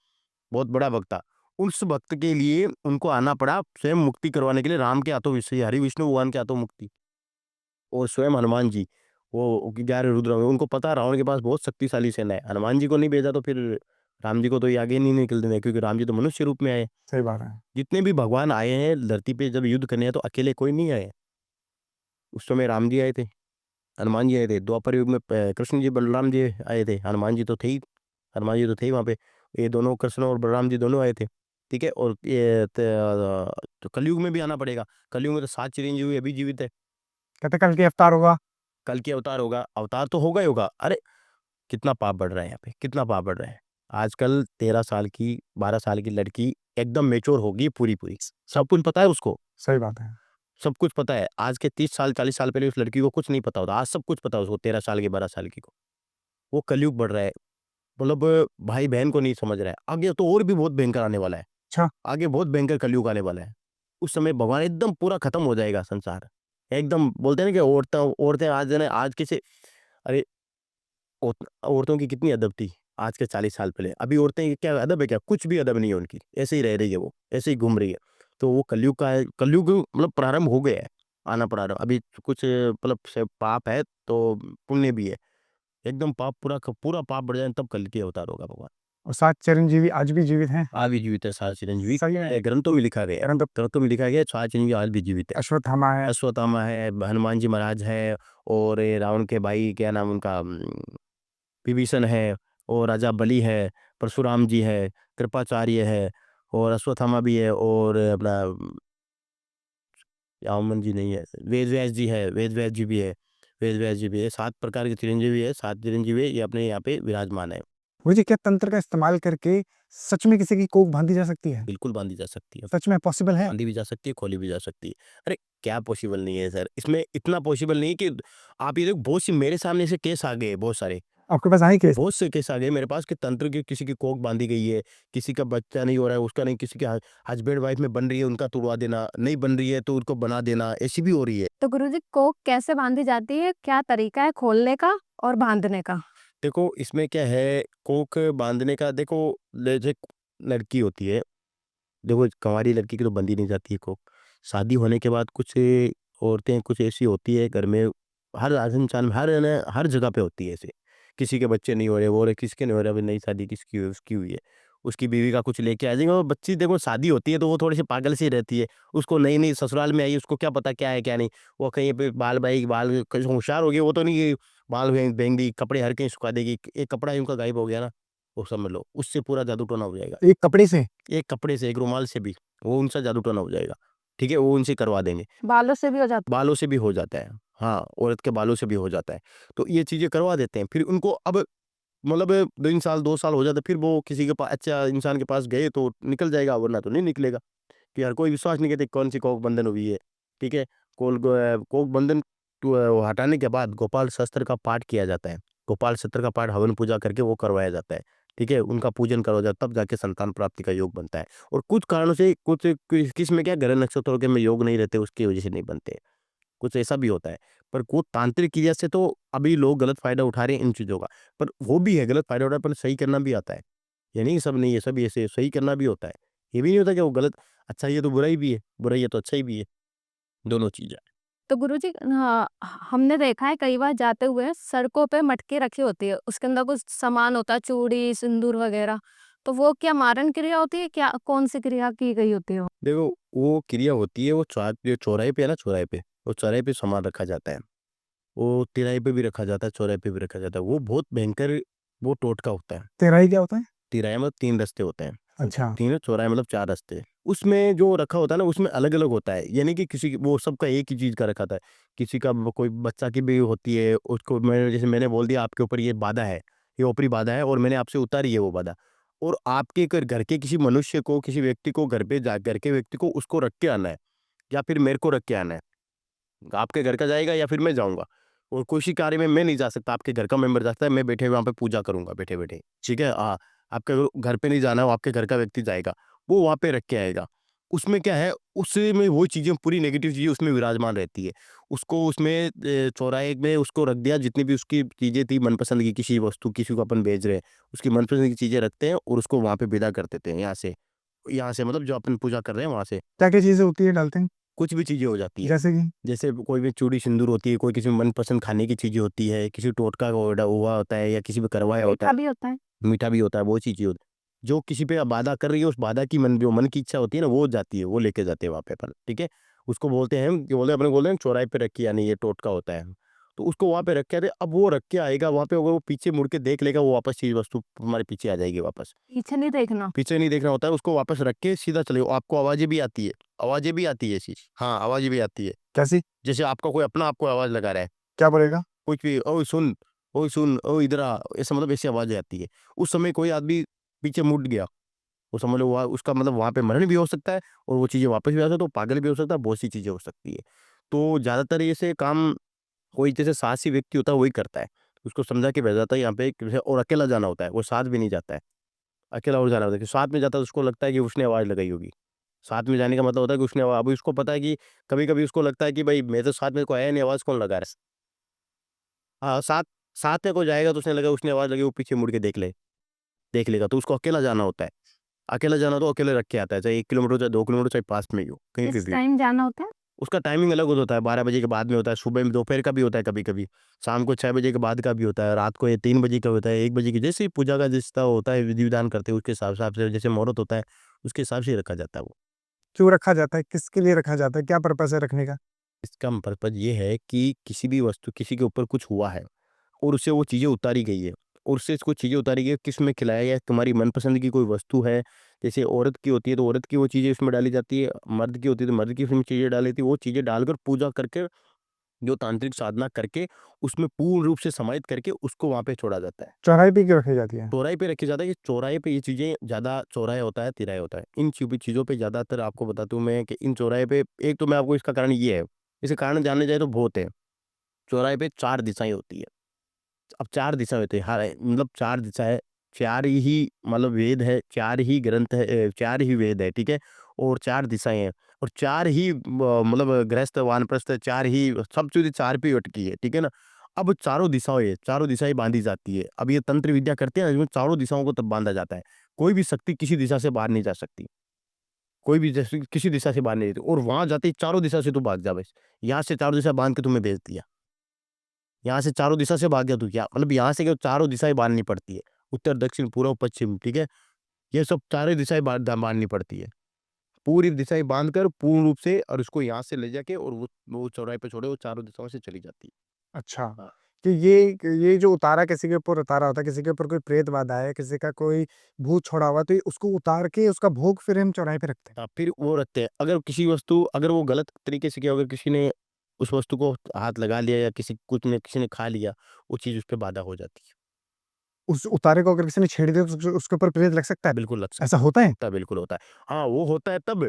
बहुत बड़ा भक्त था। उस भक्त के लिए उनको आना पड़ा स्वयं मुक्ति करवाने के लिए, राम के हाथों विश्व हरि विष्णु भगवान के हाथों मुक्ति। और स्वयं हनुमान जी वो 11 रुद्र में, उनको पता रावण के पास बहुत शक्तिशाली सेना है, हनुमान जी को नहीं भेजा तो फिर राम जी को तो ये आगे नहीं निकल देना, क्योंकि राम जी तो मनुष्य रूप में आए। सही बात है। जितने भी भगवान आए हैं धरती पे जब युद्ध करने हैं तो अकेले कोई नहीं आए। उस समय राम जी आए थे, हनुमान जी आए थे, द्वापर युग में कृष्ण जी बलराम जी आए थे, हनुमान जी तो थे ही, हनुमान जी तो थे ही वहाँ पे। ये दोनों कृष्ण और बलराम जी दोनों आए थे, ठीक है। और ये तो कलयुग में भी आना पड़ेगा, कलयुग में तो 7 चिरंजीवी अभी जीवित है। कहते कल के अवतार होगा। कल की अवतार होगा, अवतार तो होगा ही होगा। अरे कितना पाप बढ़ रहा है यहाँ पे, कितना पाप बढ़ रहा है। आजकल 13 साल की 12 साल की लड़की एकदम मेच्योर होगी पूरी पूरी, सब कुछ पता है उसको, सही बात है। सब कुछ पता है। आज के 30 साल 40 साल पहले उस लड़की को कुछ नहीं पता होता, आज सब कुछ पता है उसको, 13 साल की 12 साल की को। वो कलयुग बढ़ रहा है, मतलब भाई बहन को नहीं समझ रहा है। आगे तो और भी बहुत भयंकर आने वाला है, अच्छा। आगे बहुत भयंकर कलयुग आने वाला है। उस समय भगवान एकदम पूरा खत्म हो जाएगा संसार, एकदम बोलते हैं ना कि औरतें औरतें आज ने आज किसे, अरे औरतों की कितनी अदब थी आज के 40 साल पहले, अभी औरतें क्या अदब है, क्या कुछ भी अदब नहीं है उनकी, ऐसे ही रह रही है वो, ऐसे ही घूम रही है। तो वो कलयुग का है, कलयुग मतलब प्रारंभ हो गया है, आना प्रारंभ अभी कुछ मतलब से पाप है तो पुण्य भी है, एकदम पाप पूरा पाप बढ़ जाए तब कल के अवतार होगा भगवान। और 7 चिरंजीवी आज भी जीवित हैं। आज भी जीवित है सात चिरंजीवी, सही है। ग्रंथों में लिखा गया है, ग्रंथों में लिखा गया है सात चिरंजीवी आज भी जीवित है। अश्वत्थामा है। अश्वत्थामा है, हनुमान जी महाराज है, और ये रावण के भाई क्या नाम उनका विभीषण है, और राजा बलि है, परशुराम जी है, कृपाचार्य है, और अश्वत्थामा भी है, और अपना यामन जी नहीं है, वेद व्यास जी है, वेद व्यास जी भी है, वेद व्यास जी भी है, 7 प्रकार के चिरंजीवी है, 7 चिरंजीवी ये अपने यहाँ पे विराजमान है। गुरुजी क्या तंत्र का इस्तेमाल करके सच में किसी की कोख बांधी जा सकती है? बिल्कुल बांधी जा सकती है, सच में पॉसिबल है? बांधी भी जा सकती है, खोली भी जा सकती है। अरे क्या पॉसिबल नहीं है सर, इसमें इतना पॉसिबल नहीं है कि आप ये देखो बहुत सी मेरे सामने से केस आ गए, बहुत सारे, आपके पास आई केस? बहुत से केस आ गए मेरे पास कि तंत्र की किसी की कोख बांधी गई है, किसी का बच्चा नहीं हो रहा है उसका नहीं, किसी के हस्बैंड वाइफ में बन रही है उनका तुड़वा देना, नहीं बन रही है तो उनको बना देना, ऐसी भी हो रही है। तो गुरुजी कोक कैसे बांधी जाती है, क्या तरीका है खोलने का और बांधने का? देखो इसमें क्या है, कोख बांधने का देखो, जैसे लड़की होती है, देखो कंवारी लड़की की तो बंदी नहीं जाती है कोख, शादी होने के बाद कुछ औरतें कुछ ऐसी होती है घर में, हर इंसान में हर जगह पे होती है ऐसे, किसी के बच्चे नहीं हो रहे, वो रहे किसके नहीं हो रहे, अभी नई शादी किसकी हुई उसकी हुई है, उसकी बीवी का कुछ लेके आ जाएंगे, और बच्ची देखो शादी होती है तो वो थोड़ी सी पागल सी रहती है, उसको नई नई ससुराल में आई, उसको क्या पता क्या है क्या नहीं, वो कहीं पे बाल कहीं होशियार हो गई, वो तो नहीं कि बाल बेंग दी, कपड़े हर कहीं सुखा देगी, एक कपड़ा ही उनका गायब हो गया ना, वो समझ लो उससे पूरा जादू टोना हो जाएगा, एक कपड़े से? एक कपड़े से, एक रुमाल से भी वो उनसे जादू टोना हो जाएगा, ठीक है, वो उनसे करवा देंगे। बालों से भी हो जाता बालों से भी हो जाता है, हाँ, औरत के बालों से भी हो जाता है, तो ये चीज़ें करवा देते हैं, फिर उनको अब मतलब 3 साल 2 साल हो जाता है, फिर वो किसी के पास अच्छा इंसान के पास गए तो निकल जाएगा, वरना तो नहीं निकलेगा, कि हर कोई विश्वास नहीं करते कौन सी कोख बंधन हुई है, ठीक है। कोख बंधन हटाने के बाद गोपाल शस्त्र का पाठ किया जाता है, गोपाल शस्त्र का पाठ हवन पूजा करके वो करवाया जाता है, ठीक है, उनका पूजन करवाया जाता है, तब जाके संतान प्राप्ति का योग बनता है। और कुछ कारणों से कुछ किस में क्या ग्रह नक्षत्रों के में योग नहीं रहते, उसकी वजह से नहीं बनते, कुछ ऐसा भी होता है। पर वो तांत्रिक क्रिया से तो अभी लोग गलत फायदा उठा रहे हैं इन चीज़ों का, पर वो भी है गलत फायदा उठा रहे हैं, पर सही करना भी आता है, ये नहीं सब नहीं है, सब ऐसे सही करना भी होता है, ये भी नहीं होता कि वो गलत अच्छा ये तो बुराई भी है, बुराई है तो अच्छा ही भी है, दोनों चीज़ें। तो गुरुजी हमने देखा है कई बार जाते हुए सड़कों पे मटके रखी होती है, उसके अंदर कुछ सामान होता है, चूड़ी सिंदूर वगैरह, तो वो क्या मारन क्रिया होती है, क्या कौन सी क्रिया की गई होती है वो? देखो वो क्रिया होती है, वो जो चौराहे पे है ना, चौराहे पे, वो चौराहे पे सामान रखा जाता है, वो तिराहे पे भी रखा जाता है, चौराहे पे भी रखा जाता है, वो बहुत भयंकर वो टोटका होता है। तेराई क्या होता है? तिराहे मतलब 3 रास्ते होते हैं, अच्छा। 3 चौराहे मतलब 4 रास्ते। उसमें जो रखा होता है ना, उसमें अलग-अलग होता है, यानी कि किसी की वो सबका एक ही चीज़ का रखा था। किसी का कोई बच्चा की भी होती है, उसको मैं जैसे मैंने बोल दिया आपके ऊपर ये बाधा है, ये ऊपरी बाधा है और मैंने आपसे उतारी है वो बाधा। और आपके घर के किसी मनुष्य को, किसी व्यक्ति को घर के व्यक्ति को उसको रख के आना है, या फिर मेरे को रख के आना है। आपके घर का जाएगा या फिर मैं जाऊँगा, और किसी कार्य में मैं नहीं जा सकता, आपके घर का मेंबर जाता है, मैं बैठे वहाँ पे पूजा करूँगा बैठे-बैठे, ठीक है? हाँ, आपके घर पे नहीं जाना, वो आपके घर का व्यक्ति जाएगा, वो वहाँ पे रख के आएगा। उसमें क्या है, उसमें वो चीज़ें पूरी नेगेटिव चीज़ें उसमें विराजमान रहती है। उसको उसमें चौराहे में उसको रख दिया, जितनी भी उसकी चीज़ें थी मनपसंद की किसी वस्तु, किसी को अपन बेच रहे हैं, उसकी मनपसंद की चीज़ें रखते हैं और उसको वहाँ पे विदा कर देते हैं यहाँ से मतलब जो अपन पूजा कर रहे हैं वहाँ से। क्या-क्या चीज़ें होती है डालते हैं? कुछ भी चीज़ें हो जाती है। जैसे कि? जैसे कोई भी चूड़ी सिंदूर होती है, कोई किसी मनपसंद खाने की चीज़ें होती है, किसी टोटका का हुआ होता है या किसी पे करवाया होता मीठा है, भी होता है? मीठा भी होता है, वो चीज़ें होती है। जो किसी पे बाधा कर रही है, उस बाधा की जो मन की इच्छा होती है ना, वो जाती है, वो लेके जाते हैं वहाँ पे अपन, ठीक है? उसको बोलते हैं कि बोलते हैं अपने बोलते हैं चौराहे पे रख के, यानी ये टोटका होता है। तो उसको वहाँ पे रख के आते, अब वो रख के आएगा वहाँ पे, अगर वो पीछे मुड़ के देख लेगा, वो वापस चीज़ वस्तु हमारे पीछे आ जाएगी वापस। पीछे नहीं देखना? पीछे नहीं देखना होता है, उसको वापस रख के सीधा चले जाओ। आपको आवाज़ें भी आती है, आवाज़ें भी आती है ये चीज़। हाँ, आवाज़ें भी आती है। कैसी? जैसे आपका कोई अपना आपको आवाज़ लगा रहा है, क्या बोलेगा? कुछ भी, ओए सुन, ओ इधर आ, ऐसा मतलब ऐसी आवाज़ें आती है। उस समय कोई आदमी पीछे मुड़ गया, वो समझ लो वहाँ उसका मतलब वहाँ पे मरण भी हो सकता है और वो चीज़ें वापस भी आ सकती है, तो पागल भी हो सकता है, बहुत सी चीज़ें हो सकती है। तो ज़्यादातर ऐसे काम कोई जैसे साहसी व्यक्ति होता है वही करता है। उसको समझा के भेजा जाता है यहाँ पे जैसे, और अकेला जाना होता है, वो साथ भी नहीं जाता है। अकेला और जाना होता है, कि साथ में जाता है तो उसको लगता है कि उसने आवाज़ लगाई होगी। साथ में जाने का मतलब होता है कि उसने अभी उसको पता है कि कभी-कभी उसको लगता है कि भाई मैं तो साथ में कोई आया नहीं, आवाज़ कौन लगा रहा है? हाँ, साथ साथ में कोई जाएगा तो उसने आवाज़ लगी, वो पीछे मुड़ के देख लेगा, तो उसको अकेला जाना होता है। अकेला जाना तो अकेले रख के आता है, चाहे 1 किलोमीटर, चाहे 2 किलोमीटर, चाहे पास में ही हो, कहीं किस भी। टाइम जाना होता है? उसका टाइमिंग अलग होता है, 12 बजे के बाद में होता है, सुबह में, दोपहर का भी होता है कभी कभी, शाम को 6 बजे के बाद का भी होता है, रात को ये 3 बजे का होता है, 1 बजे की, जैसे ही पूजा का जिस तरह होता है, विधि विधान करते हैं उसके हिसाब से, जैसे मुहूर्त होता है उसके हिसाब से ही रखा जाता है वो। क्यों रखा जाता है, किसके लिए रखा जाता है, क्या पर्पस है रखने का? इसका पर्पज ये है कि किसी भी वस्तु, किसी के ऊपर कुछ हुआ है और उससे वो चीज़ें उतारी गई है, और उससे कुछ चीज़ें उतारी गई है, किस में खिलाया गया है, तुम्हारी मनपसंद की कोई वस्तु है, जैसे औरत की होती है तो औरत की वो चीज़ें उसमें डाली जाती है, मर्द की होती है तो मर्द की उसमें चीज़ें डाली जाती है, वो चीज़ें डालकर पूजा करके, जो तांत्रिक साधना करके उसमें पूर्ण रूप से समाहित करके उसको वहाँ पे छोड़ा जाता है। चौराहे पे क्यों रखी जाती है? चौराहे पे रखी जाता है कि चौराहे पे ये चीज़ें ज़्यादा, चौराहे होता है, तिराहे होता है, इन चीज़ों पे ज़्यादातर आपको बताता हूँ मैं कि इन चौराहे पे, एक तो मैं आपको इसका कारण ये है, इसके कारण जानने जाए तो बहुत है। चौराहे पे 4 दिशाएँ होती है। अब 4 दिशा होती है, हाँ, मतलब 4 दिशाएँ, 4 ही मतलब वेद है, 4 ही ग्रंथ है, 4 ही वेद है, ठीक है? और 4 दिशाएँ हैं, और 4 ही मतलब गृहस्थ, वानप्रस्थ, 4 ही सब चीज़ें 4 पे ही अटकी है, ठीक है ना? अब चारों दिशाएँ बाँधी जाती है। अब ये तंत्र विद्या करते हैं, इसमें चारों दिशाओं को तब बाँधा जाता है। कोई भी शक्ति किसी दिशा से बाहर नहीं जा सकती। कोई भी जैसे किसी दिशा से बाहर नहीं जाती, और वहाँ जाते ही चारों दिशा से तू भाग जा बस। यहाँ से चारों दिशा बाँध के तुम्हें भेज दिया। यहाँ से चारों दिशा से भाग गया तू, क्या मतलब, यहाँ से क्या, चारों दिशाएँ बाँधनी पड़ती है। उत्तर, दक्षिण, पूर्व, पश्चिम, ठीक है? ये सब चारों दिशाएँ बाँधनी पड़ती है। पूरी दिशाएँ बाँध कर पूर्ण रूप से, और उसको यहाँ से ले जाके, और वो चौराहे पे छोड़े, वो चारों दिशाओं से चली जाती है। अच्छा, हाँ। कि ये जो उतारा किसी के ऊपर उतारा होता है, किसी के ऊपर कोई प्रेत बाधा है, किसी का कोई भूत छोड़ा हुआ है, तो ये उसको उतार के उसका भोग फिर हम चौराहे पे रखते हैं। हाँ, फिर वो रखते हैं। अगर किसी वस्तु, अगर वो गलत तरीके से किया, अगर किसी ने उस वस्तु को हाथ लगा लिया, या किसी ने खा लिया, वो चीज़ उस पे बाधा हो जाती है। उस उतारे को अगर किसी ने छेड़ दिया तो उसके ऊपर प्रेत लग सकता है? बिल्कुल लग ऐसा सकता है। होता है? होता है, बिल्कुल होता है। हाँ, वो होता है तब,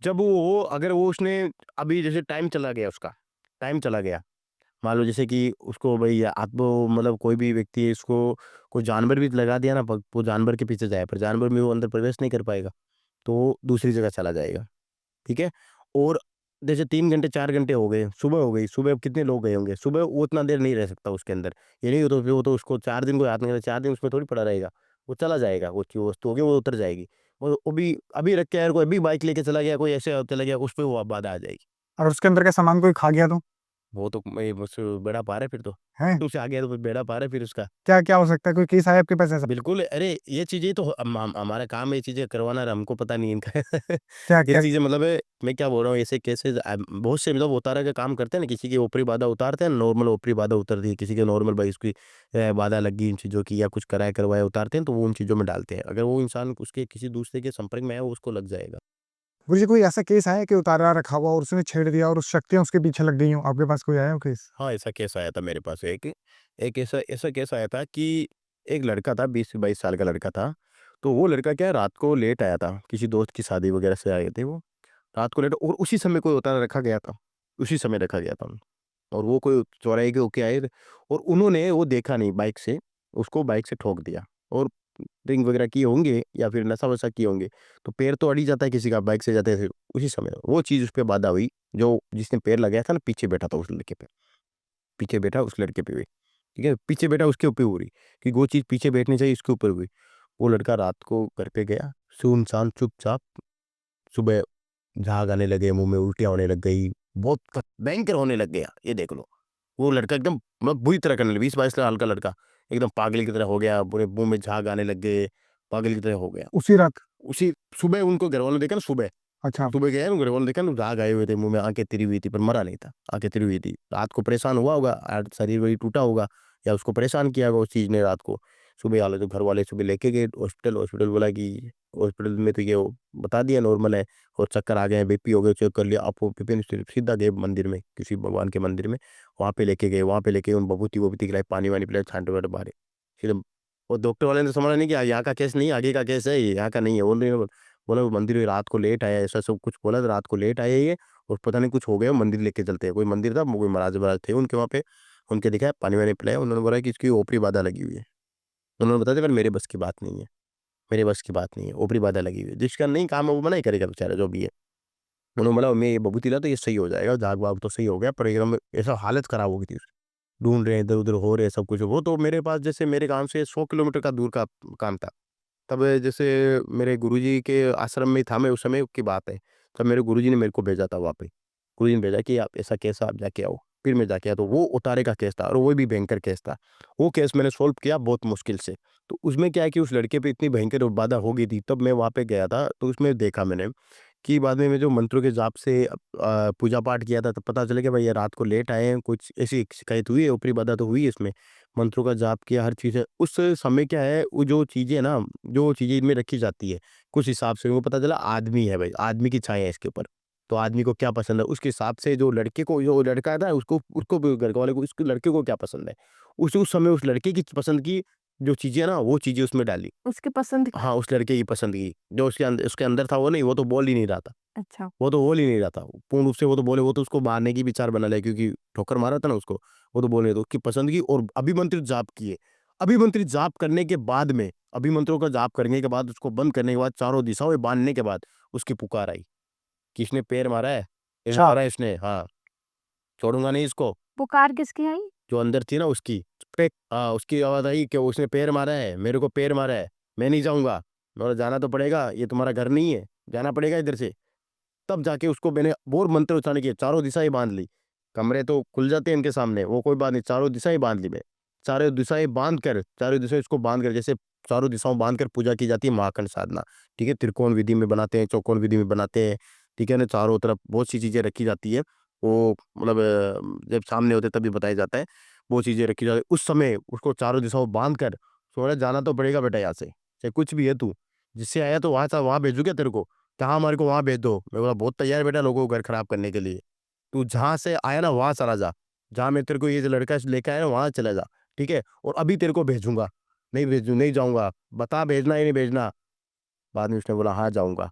जब वो अगर वो उसने, अभी जैसे टाइम चला गया उसका, टाइम चला गया। मान लो जैसे कि उसको भई, आप मतलब कोई भी व्यक्ति है, इसको कोई जानवर भी लगा दिया ना, प वो जानवर के पीछे जाए, पर जानवर में वो अंदर प्रवेश नहीं कर पाएगा, तो वो दूसरी जगह चला जाएगा, ठीक है? और जैसे 3 घंटे 4 घंटे हो गए, सुबह हो गई, सुबह अब कितने लोग गए होंगे, सुबह वो उतना देर नहीं रह सकता उसके अंदर। ये नहीं, वो तो उसको 4 दिन कोई हाथ नहीं लगाता, 4 दिन उसमें थोड़ी पड़ा रहेगा, वो चला जाएगा, वो जो वस्तु होगी वो उतर जाएगी। वो भी अभी रख के आया, कोई अभी बाइक लेके चला गया, कोई ऐसे चला गया, उस पे वो बाधा आ जाएगी। और उसके अंदर का सामान कोई खा गया तो? वो तो मैं बस बेड़ा पार है फिर तो। हैं? उससे आ गया तो फिर बेड़ा पार है फिर उसका। क्या-क्या हो सकता है? कोई केस आया आपके पास ऐसा? बिल्कुल, अरे ये चीज़ें तो हमारा काम है ये चीज़ें करवाना, और हमको पता नहीं इनका। ये क्या-क्या? चीज़ें मतलब मैं क्या बोल रहा हूँ, ऐसे केसेज़ बहुत से मतलब उतारा का काम करते हैं ना, किसी की ऊपरी बाधा उतारते हैं, नॉर्मल ऊपरी बाधा उतरती है, किसी के नॉर्मल भाई उसकी बाधा लग गई इन चीज़ों की, या कुछ कराए करवाए उतारते हैं, तो वो उन चीज़ों में डालते हैं। अगर वो इंसान उसके किसी दूसरे के संपर्क में आया, वो उसको लग जाएगा। गुरुजी कोई ऐसा केस आया कि उतारा रखा हुआ और उसने छेड़ दिया और उस शक्तियाँ उसके पीछे लग गई हों? आपके पास कोई आया हो केस? हाँ, ऐसा केस आया था मेरे पास एक। एक ऐसा ऐसा केस आया था कि एक लड़का था, 20 से 22 साल का लड़का था। तो वो लड़का क्या है, रात को लेट आया था, किसी दोस्त की शादी वगैरह से आए थे वो। रात को लेट, और उसी समय कोई उतारा रखा गया था। उसी समय रखा गया था। और वो कोई चौराहे के होके आए थे, और उन्होंने वो देखा नहीं बाइक से, उसको बाइक से ठोक दिया, और ड्रिंक वगैरह किए होंगे या फिर नशा-वशा किए होंगे। तो पैर तो अड़ ही जाता है किसी का, बाइक से जाते थे। उसी समय वो चीज़ उस पे बाधा हुई, जो जिसने पैर लगाया था ना, पीछे बैठा था उस लड़के पे। पीछे बैठा उस लड़के पे हुई, ठीक है? पीछे बैठा उसके ऊपर हुई, कि वो चीज़ पीछे बैठनी चाहिए उसके ऊपर हुई। वो लड़का रात को घर पे गया, सुनसान चुपचाप, सुबह झाग आने लगे, मुँह में उल्टियाँ होने लग गई, बहुत भयंकर होने लग गया, ये देख लो। वो लड़का एकदम मतलब बुरी तरह करने लगा, 20-22 साल का लड़का, एकदम पागल की तरह हो गया, पूरे मुँह में झाग आने लग गए, पागल की तरह हो गया। उसी रात? उसी सुबह उनको घरवालों ने देखा ना, सुबह अच्छा। सुबह गए ना, घरवालों ने देखा ना, झाग आए हुए थे, मुँह में आँखें तिरी हुई थी, पर मरा नहीं था, आँखें तिरी हुई थी। रात को परेशान हुआ होगा, शरीर वही टूटा होगा, या उसको परेशान किया होगा उस चीज़ ने रात को। सुबह वाले तो घरवाले सुबह लेके गए हॉस्पिटल, हॉस्पिटल बोला कि हॉस्पिटल में तो ये वो बता दिया नॉर्मल है, और चक्कर आ गए हैं, बीपी हो गया, चेक कर लिया। आप वो सीधा गए मंदिर में, किसी भगवान के मंदिर में, वहाँ पे लेके गए, वहाँ पे लेके उन बभूति-वभूति खिलाई, पानी-वानी पिलाया, छांटे-वांटे मारे। फिर वो डॉक्टर वाले ने समझा नहीं कि यहाँ का केस नहीं है, आगे का केस है ये, यहाँ का नहीं है। बोला वो मंदिर में रात को लेट आया, ऐसा सब कुछ बोला, तो रात को लेट आया ये, और पता नहीं कुछ हो गया, मंदिर लेके चलते हैं। कोई मंदिर था, कोई महाराज-वराज थे उनके वहाँ पे, उनके दिखाया, पानी-वानी पिलाया, उन्होंने बोला कि इसकी ऊपरी बाधा लगी हुई है। उन्होंने बता दिया, पर मेरे बस की बात नहीं है, मेरे बस की बात नहीं है, ऊपरी बाधा लगी हुई है। जिसका नहीं काम है वो मना ही करेगा बेचारा, जो भी है। उन्होंने बोला मैं ये बभूति ला तो ये सही हो जाएगा, झाग-वाग तो सही हो गया, पर एकदम ऐसा हालत खराब हो गई थी उसकी। ढूँढ रहे हैं, इधर-उधर हो रहे हैं सब कुछ। वो तो मेरे पास, जैसे मेरे गाँव से 100 किलोमीटर का दूर का काम था। तब जैसे मेरे गुरुजी के आश्रम में था मैं, उस समय की बात है। तब मेरे गुरुजी ने मेरे को भेजा था वहाँ पे। गुरुजी ने भेजा कि आप ऐसा केस है, आप जाके आओ। फिर मैं जाके आया तो वो उतारे का केस था और वो भी भयंकर केस था। वो केस मैंने सॉल्व किया बहुत मुश्किल से। तो उसमें क्या है कि उस लड़के पे इतनी भयंकर बाधा हो गई थी, तब मैं वहाँ पे गया था, तो उसमें देखा मैंने कि बाद में मैं जो मंत्रों के जाप से पूजा पाठ किया था, तब पता चला कि भाई ये रात को लेट आए हैं, कुछ ऐसी शिकायत हुई है, ऊपरी बाधा तो हुई है इसमें। मंत्रों का जाप किया, हर चीज़ है। उस समय क्या है, वो जो चीज़ें ना, जो चीज़ें इनमें रखी जाती है, कुछ हिसाब से वो पता चला आदमी है भाई, आदमी की छाया है इसके ऊपर। तो आदमी को क्या पसंद है, उसके हिसाब से जो लड़के को, जो लड़का था उसको उसको भी घर वाले को, उस लड़के को क्या पसंद है, उस समय उस लड़के की पसंद की जो चीज़ें ना, वो चीज़ें उसमें डाली। उसकी पसंद की। हाँ, उस लड़के की पसंद की। जो उसके अंदर था वो नहीं, वो तो बोल ही नहीं रहा था। अच्छा। वो तो बोल ही नहीं रहा था। पूर्ण रूप से वो तो बोले, वो तो उसको मारने की विचार बना लिया, क्योंकि ठोकर मारा था ना उसको। वो तो बोल नहीं, तो उसकी पसंद की और अभिमंत्रित जाप किए। अभिमंत्रित जाप करने के बाद में, अभिमंत्रों का जाप करने के बाद, उसको बंद करने के बाद, चारों दिशाओं में बाँधने के बाद, उसकी पुकार आई कि इसने पैर मारा है, पैर अच्छा। मारा है इसने, हाँ, छोड़ूँगा नहीं इसको। पुकार किसकी आई? जो अंदर थी ना उसकी, उसकी आवाज़ आई कि उसने पैर मारा है, मेरे को पैर मारा है, मैं नहीं जाऊँगा। मैं बोला जाना तो पड़ेगा, ये तुम्हारा घर नहीं है, जाना पड़ेगा इधर से। तब जाके उसको मैंने और मंत्र उच्चारण किए, चारों दिशाएँ बाँध ली। कमरे तो खुल जाते हैं इनके सामने, वो कोई बात नहीं, चारों दिशाएँ बाँध ली मैं। चारों दिशाएँ इसको बाँध कर, जैसे चारों दिशाओं बाँध कर पूजा की जाती है, महाखंड साधना, ठीक है? त्रिकोण विधि में बनाते हैं, चौकोन विधि में बनाते हैं, ठीक है ना? चारों तरफ बहुत सी चीज़ें रखी जाती है। वो मतलब जब सामने होते तभी बताया जाता है, वो चीज़ें रखी जाती है। उस समय उसको चारों दिशाओं बाँध कर, थोड़ा जाना तो पड़ेगा बेटा यहाँ से, चाहे कुछ भी है तू, जिससे आया तो वहाँ से वहाँ भेजूँ क्या तेरे को? कहाँ हमारे को वहाँ भेज दो। मैं बोला बहुत तैयार है बेटा लोगों को घर खराब करने के लिए। तू जहाँ से आया ना वहाँ चला जा। जहाँ मैं तेरे को ये जो लड़का लेके आया ना वहाँ चला जा, ठीक है? और अभी तेरे को भेजूँगा। नहीं जाऊँगा। बता भेजना या नहीं भेजना? बाद में उसने बोला हाँ जाऊँगा,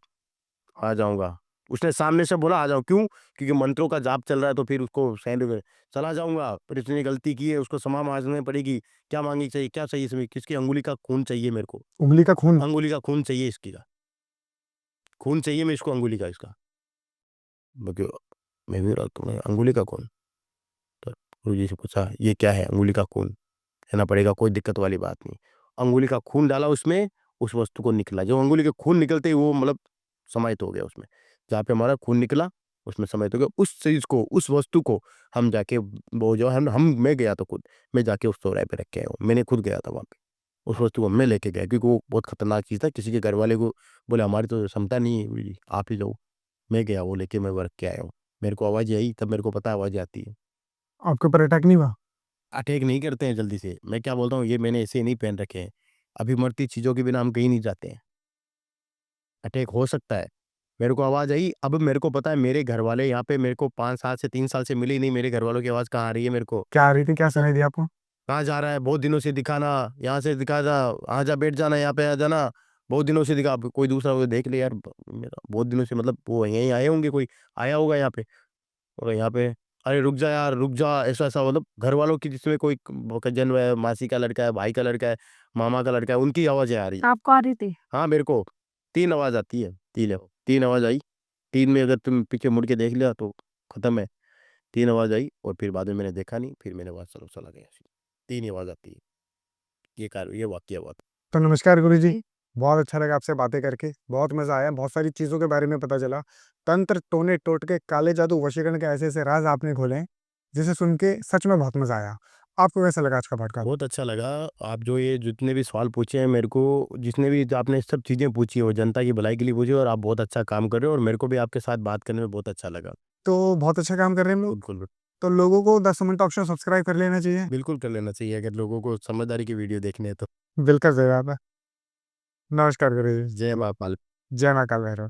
हाँ जाऊँगा। उसने सामने से बोला आ जाओ, क्यों? क्योंकि मंत्रों का जाप चल रहा है तो फिर उसको सहन में चला जाऊँगा, फिर इसने गलती की है उसको क्षमा माँगनी पड़ेगी। क्या माँगनी चाहिए? क्या चाहिए इसमें? किसकी अंगुली का खून चाहिए मेरे को। उंगली का खून। अंगुली का खून चाहिए इसकी का। खून चाहिए मैं इसको अंगुली का इसका। मैं मैं भी बोला तुम्हें अंगुली का खून? तो गुरुजी से पूछा ये क्या है? अंगुली का खून लेना पड़ेगा, कोई दिक्कत वाली बात नहीं। अंगुली का खून डाला उसमें, उस वस्तु को निकला। जो अंगुली के खून निकलते ही वो मतलब समाहित हो गया उसमें। जहाँ पे हमारा खून निकला उसमें समाहित हो गया। उस चीज़ को, उस वस्तु को हम जाके, वो जो हम मैं गया तो खुद, मैं जाके उस चौराहे पे रख के आया हूँ। मैंने खुद गया था वहाँ पे। उस वस्तु को मैं लेके गया क्योंकि वो बहुत खतरनाक चीज़ था। किसी के घर वाले को बोले हमारी तो क्षमता नहीं है गुरुजी, आप ही जाओ। मैं गया वो लेके, मैं वो रख के आया हूँ। मेरे को आवाज़ आई तब मेरे को पता है आवाज़ें आती है। आपके ऊपर अटैक नहीं हुआ? अटैक नहीं करते हैं जल्दी से। मैं क्या बोलता हूँ ये मैंने ऐसे नहीं पहन रखे हैं। अभिमर्ती चीज़ों के बिना हम कहीं नहीं जाते हैं। अटैक हो सकता है। मेरे को आवाज़ आई, अब मेरे को पता है मेरे घरवाले यहाँ पे मेरे को 5 साल से 3 साल से मिले ही नहीं। मेरे घरवालों की आवाज़ कहाँ आ रही है मेरे को? क्या आ रही थी, क्या सुनाई दिया आपको? कहाँ जा रहा है? बहुत दिनों से दिखा ना, यहाँ से दिखा जा, आ जा बैठ जाना यहाँ पे आ जाना। बहुत दिनों से दिखा, अब कोई दूसरा वो देख ले यार मेरा बहुत दिनों से, मतलब वो यहीं आए होंगे, कोई आया होगा यहाँ पे। और यहाँ पे अरे रुक जा यार, रुक जा, ऐसा-ऐसा मतलब घरवालों की जिसमें कोई कज़न है, मासी का लड़का है, भाई का लड़का है, मामा का लड़का है, उनकी आवाज़ें आ रही है। आपको आ रही थी? हाँ, मेरे को 3 आवाज़ आती है, 3 आवाज़ आई। 3 में अगर तुम पीछे मुड़ के देख लिया तो खत्म है। 3 आवाज़ आई और फिर बाद में मैंने देखा नहीं, फिर मैंने वहाँ चला गया। 3 ही आवाज़ आती है। ये वाक़या हुआ था। तो नमस्कार गुरुजी। बहुत अच्छा लगा आपसे बातें करके, बहुत मज़ा आया, बहुत सारी चीज़ों के बारे में पता चला। तंत्र, टोने, टोटके, काले जादू, वशीकरण के ऐसे-ऐसे राज़ आपने खोले हैं, जिसे सुन के सच में बहुत मज़ा आया। आपको कैसा लगा आज का पॉडकास्ट? बहुत अच्छा लगा। आप जो ये जितने भी सवाल पूछे हैं मेरे को, जितने भी जो आपने सब चीज़ें पूछी हैं, वो जनता की भलाई के लिए पूछी और आप बहुत अच्छा काम कर रहे हो और मेरे को भी आपके साथ बात करने में बहुत अच्छा लगा। तो बहुत अच्छा काम कर रहे हैं हम लोग। बिल्कुल, तो लोगों को the Suman talk show subscribe कर लेना चाहिए। बिल्कुल कर लेना चाहिए अगर लोगों को समझदारी की वीडियो देखनी है तो। बिल्कुल सही बात है। नमस्कार गुरुजी। जय माँ काल। जय माँ काल भैरव।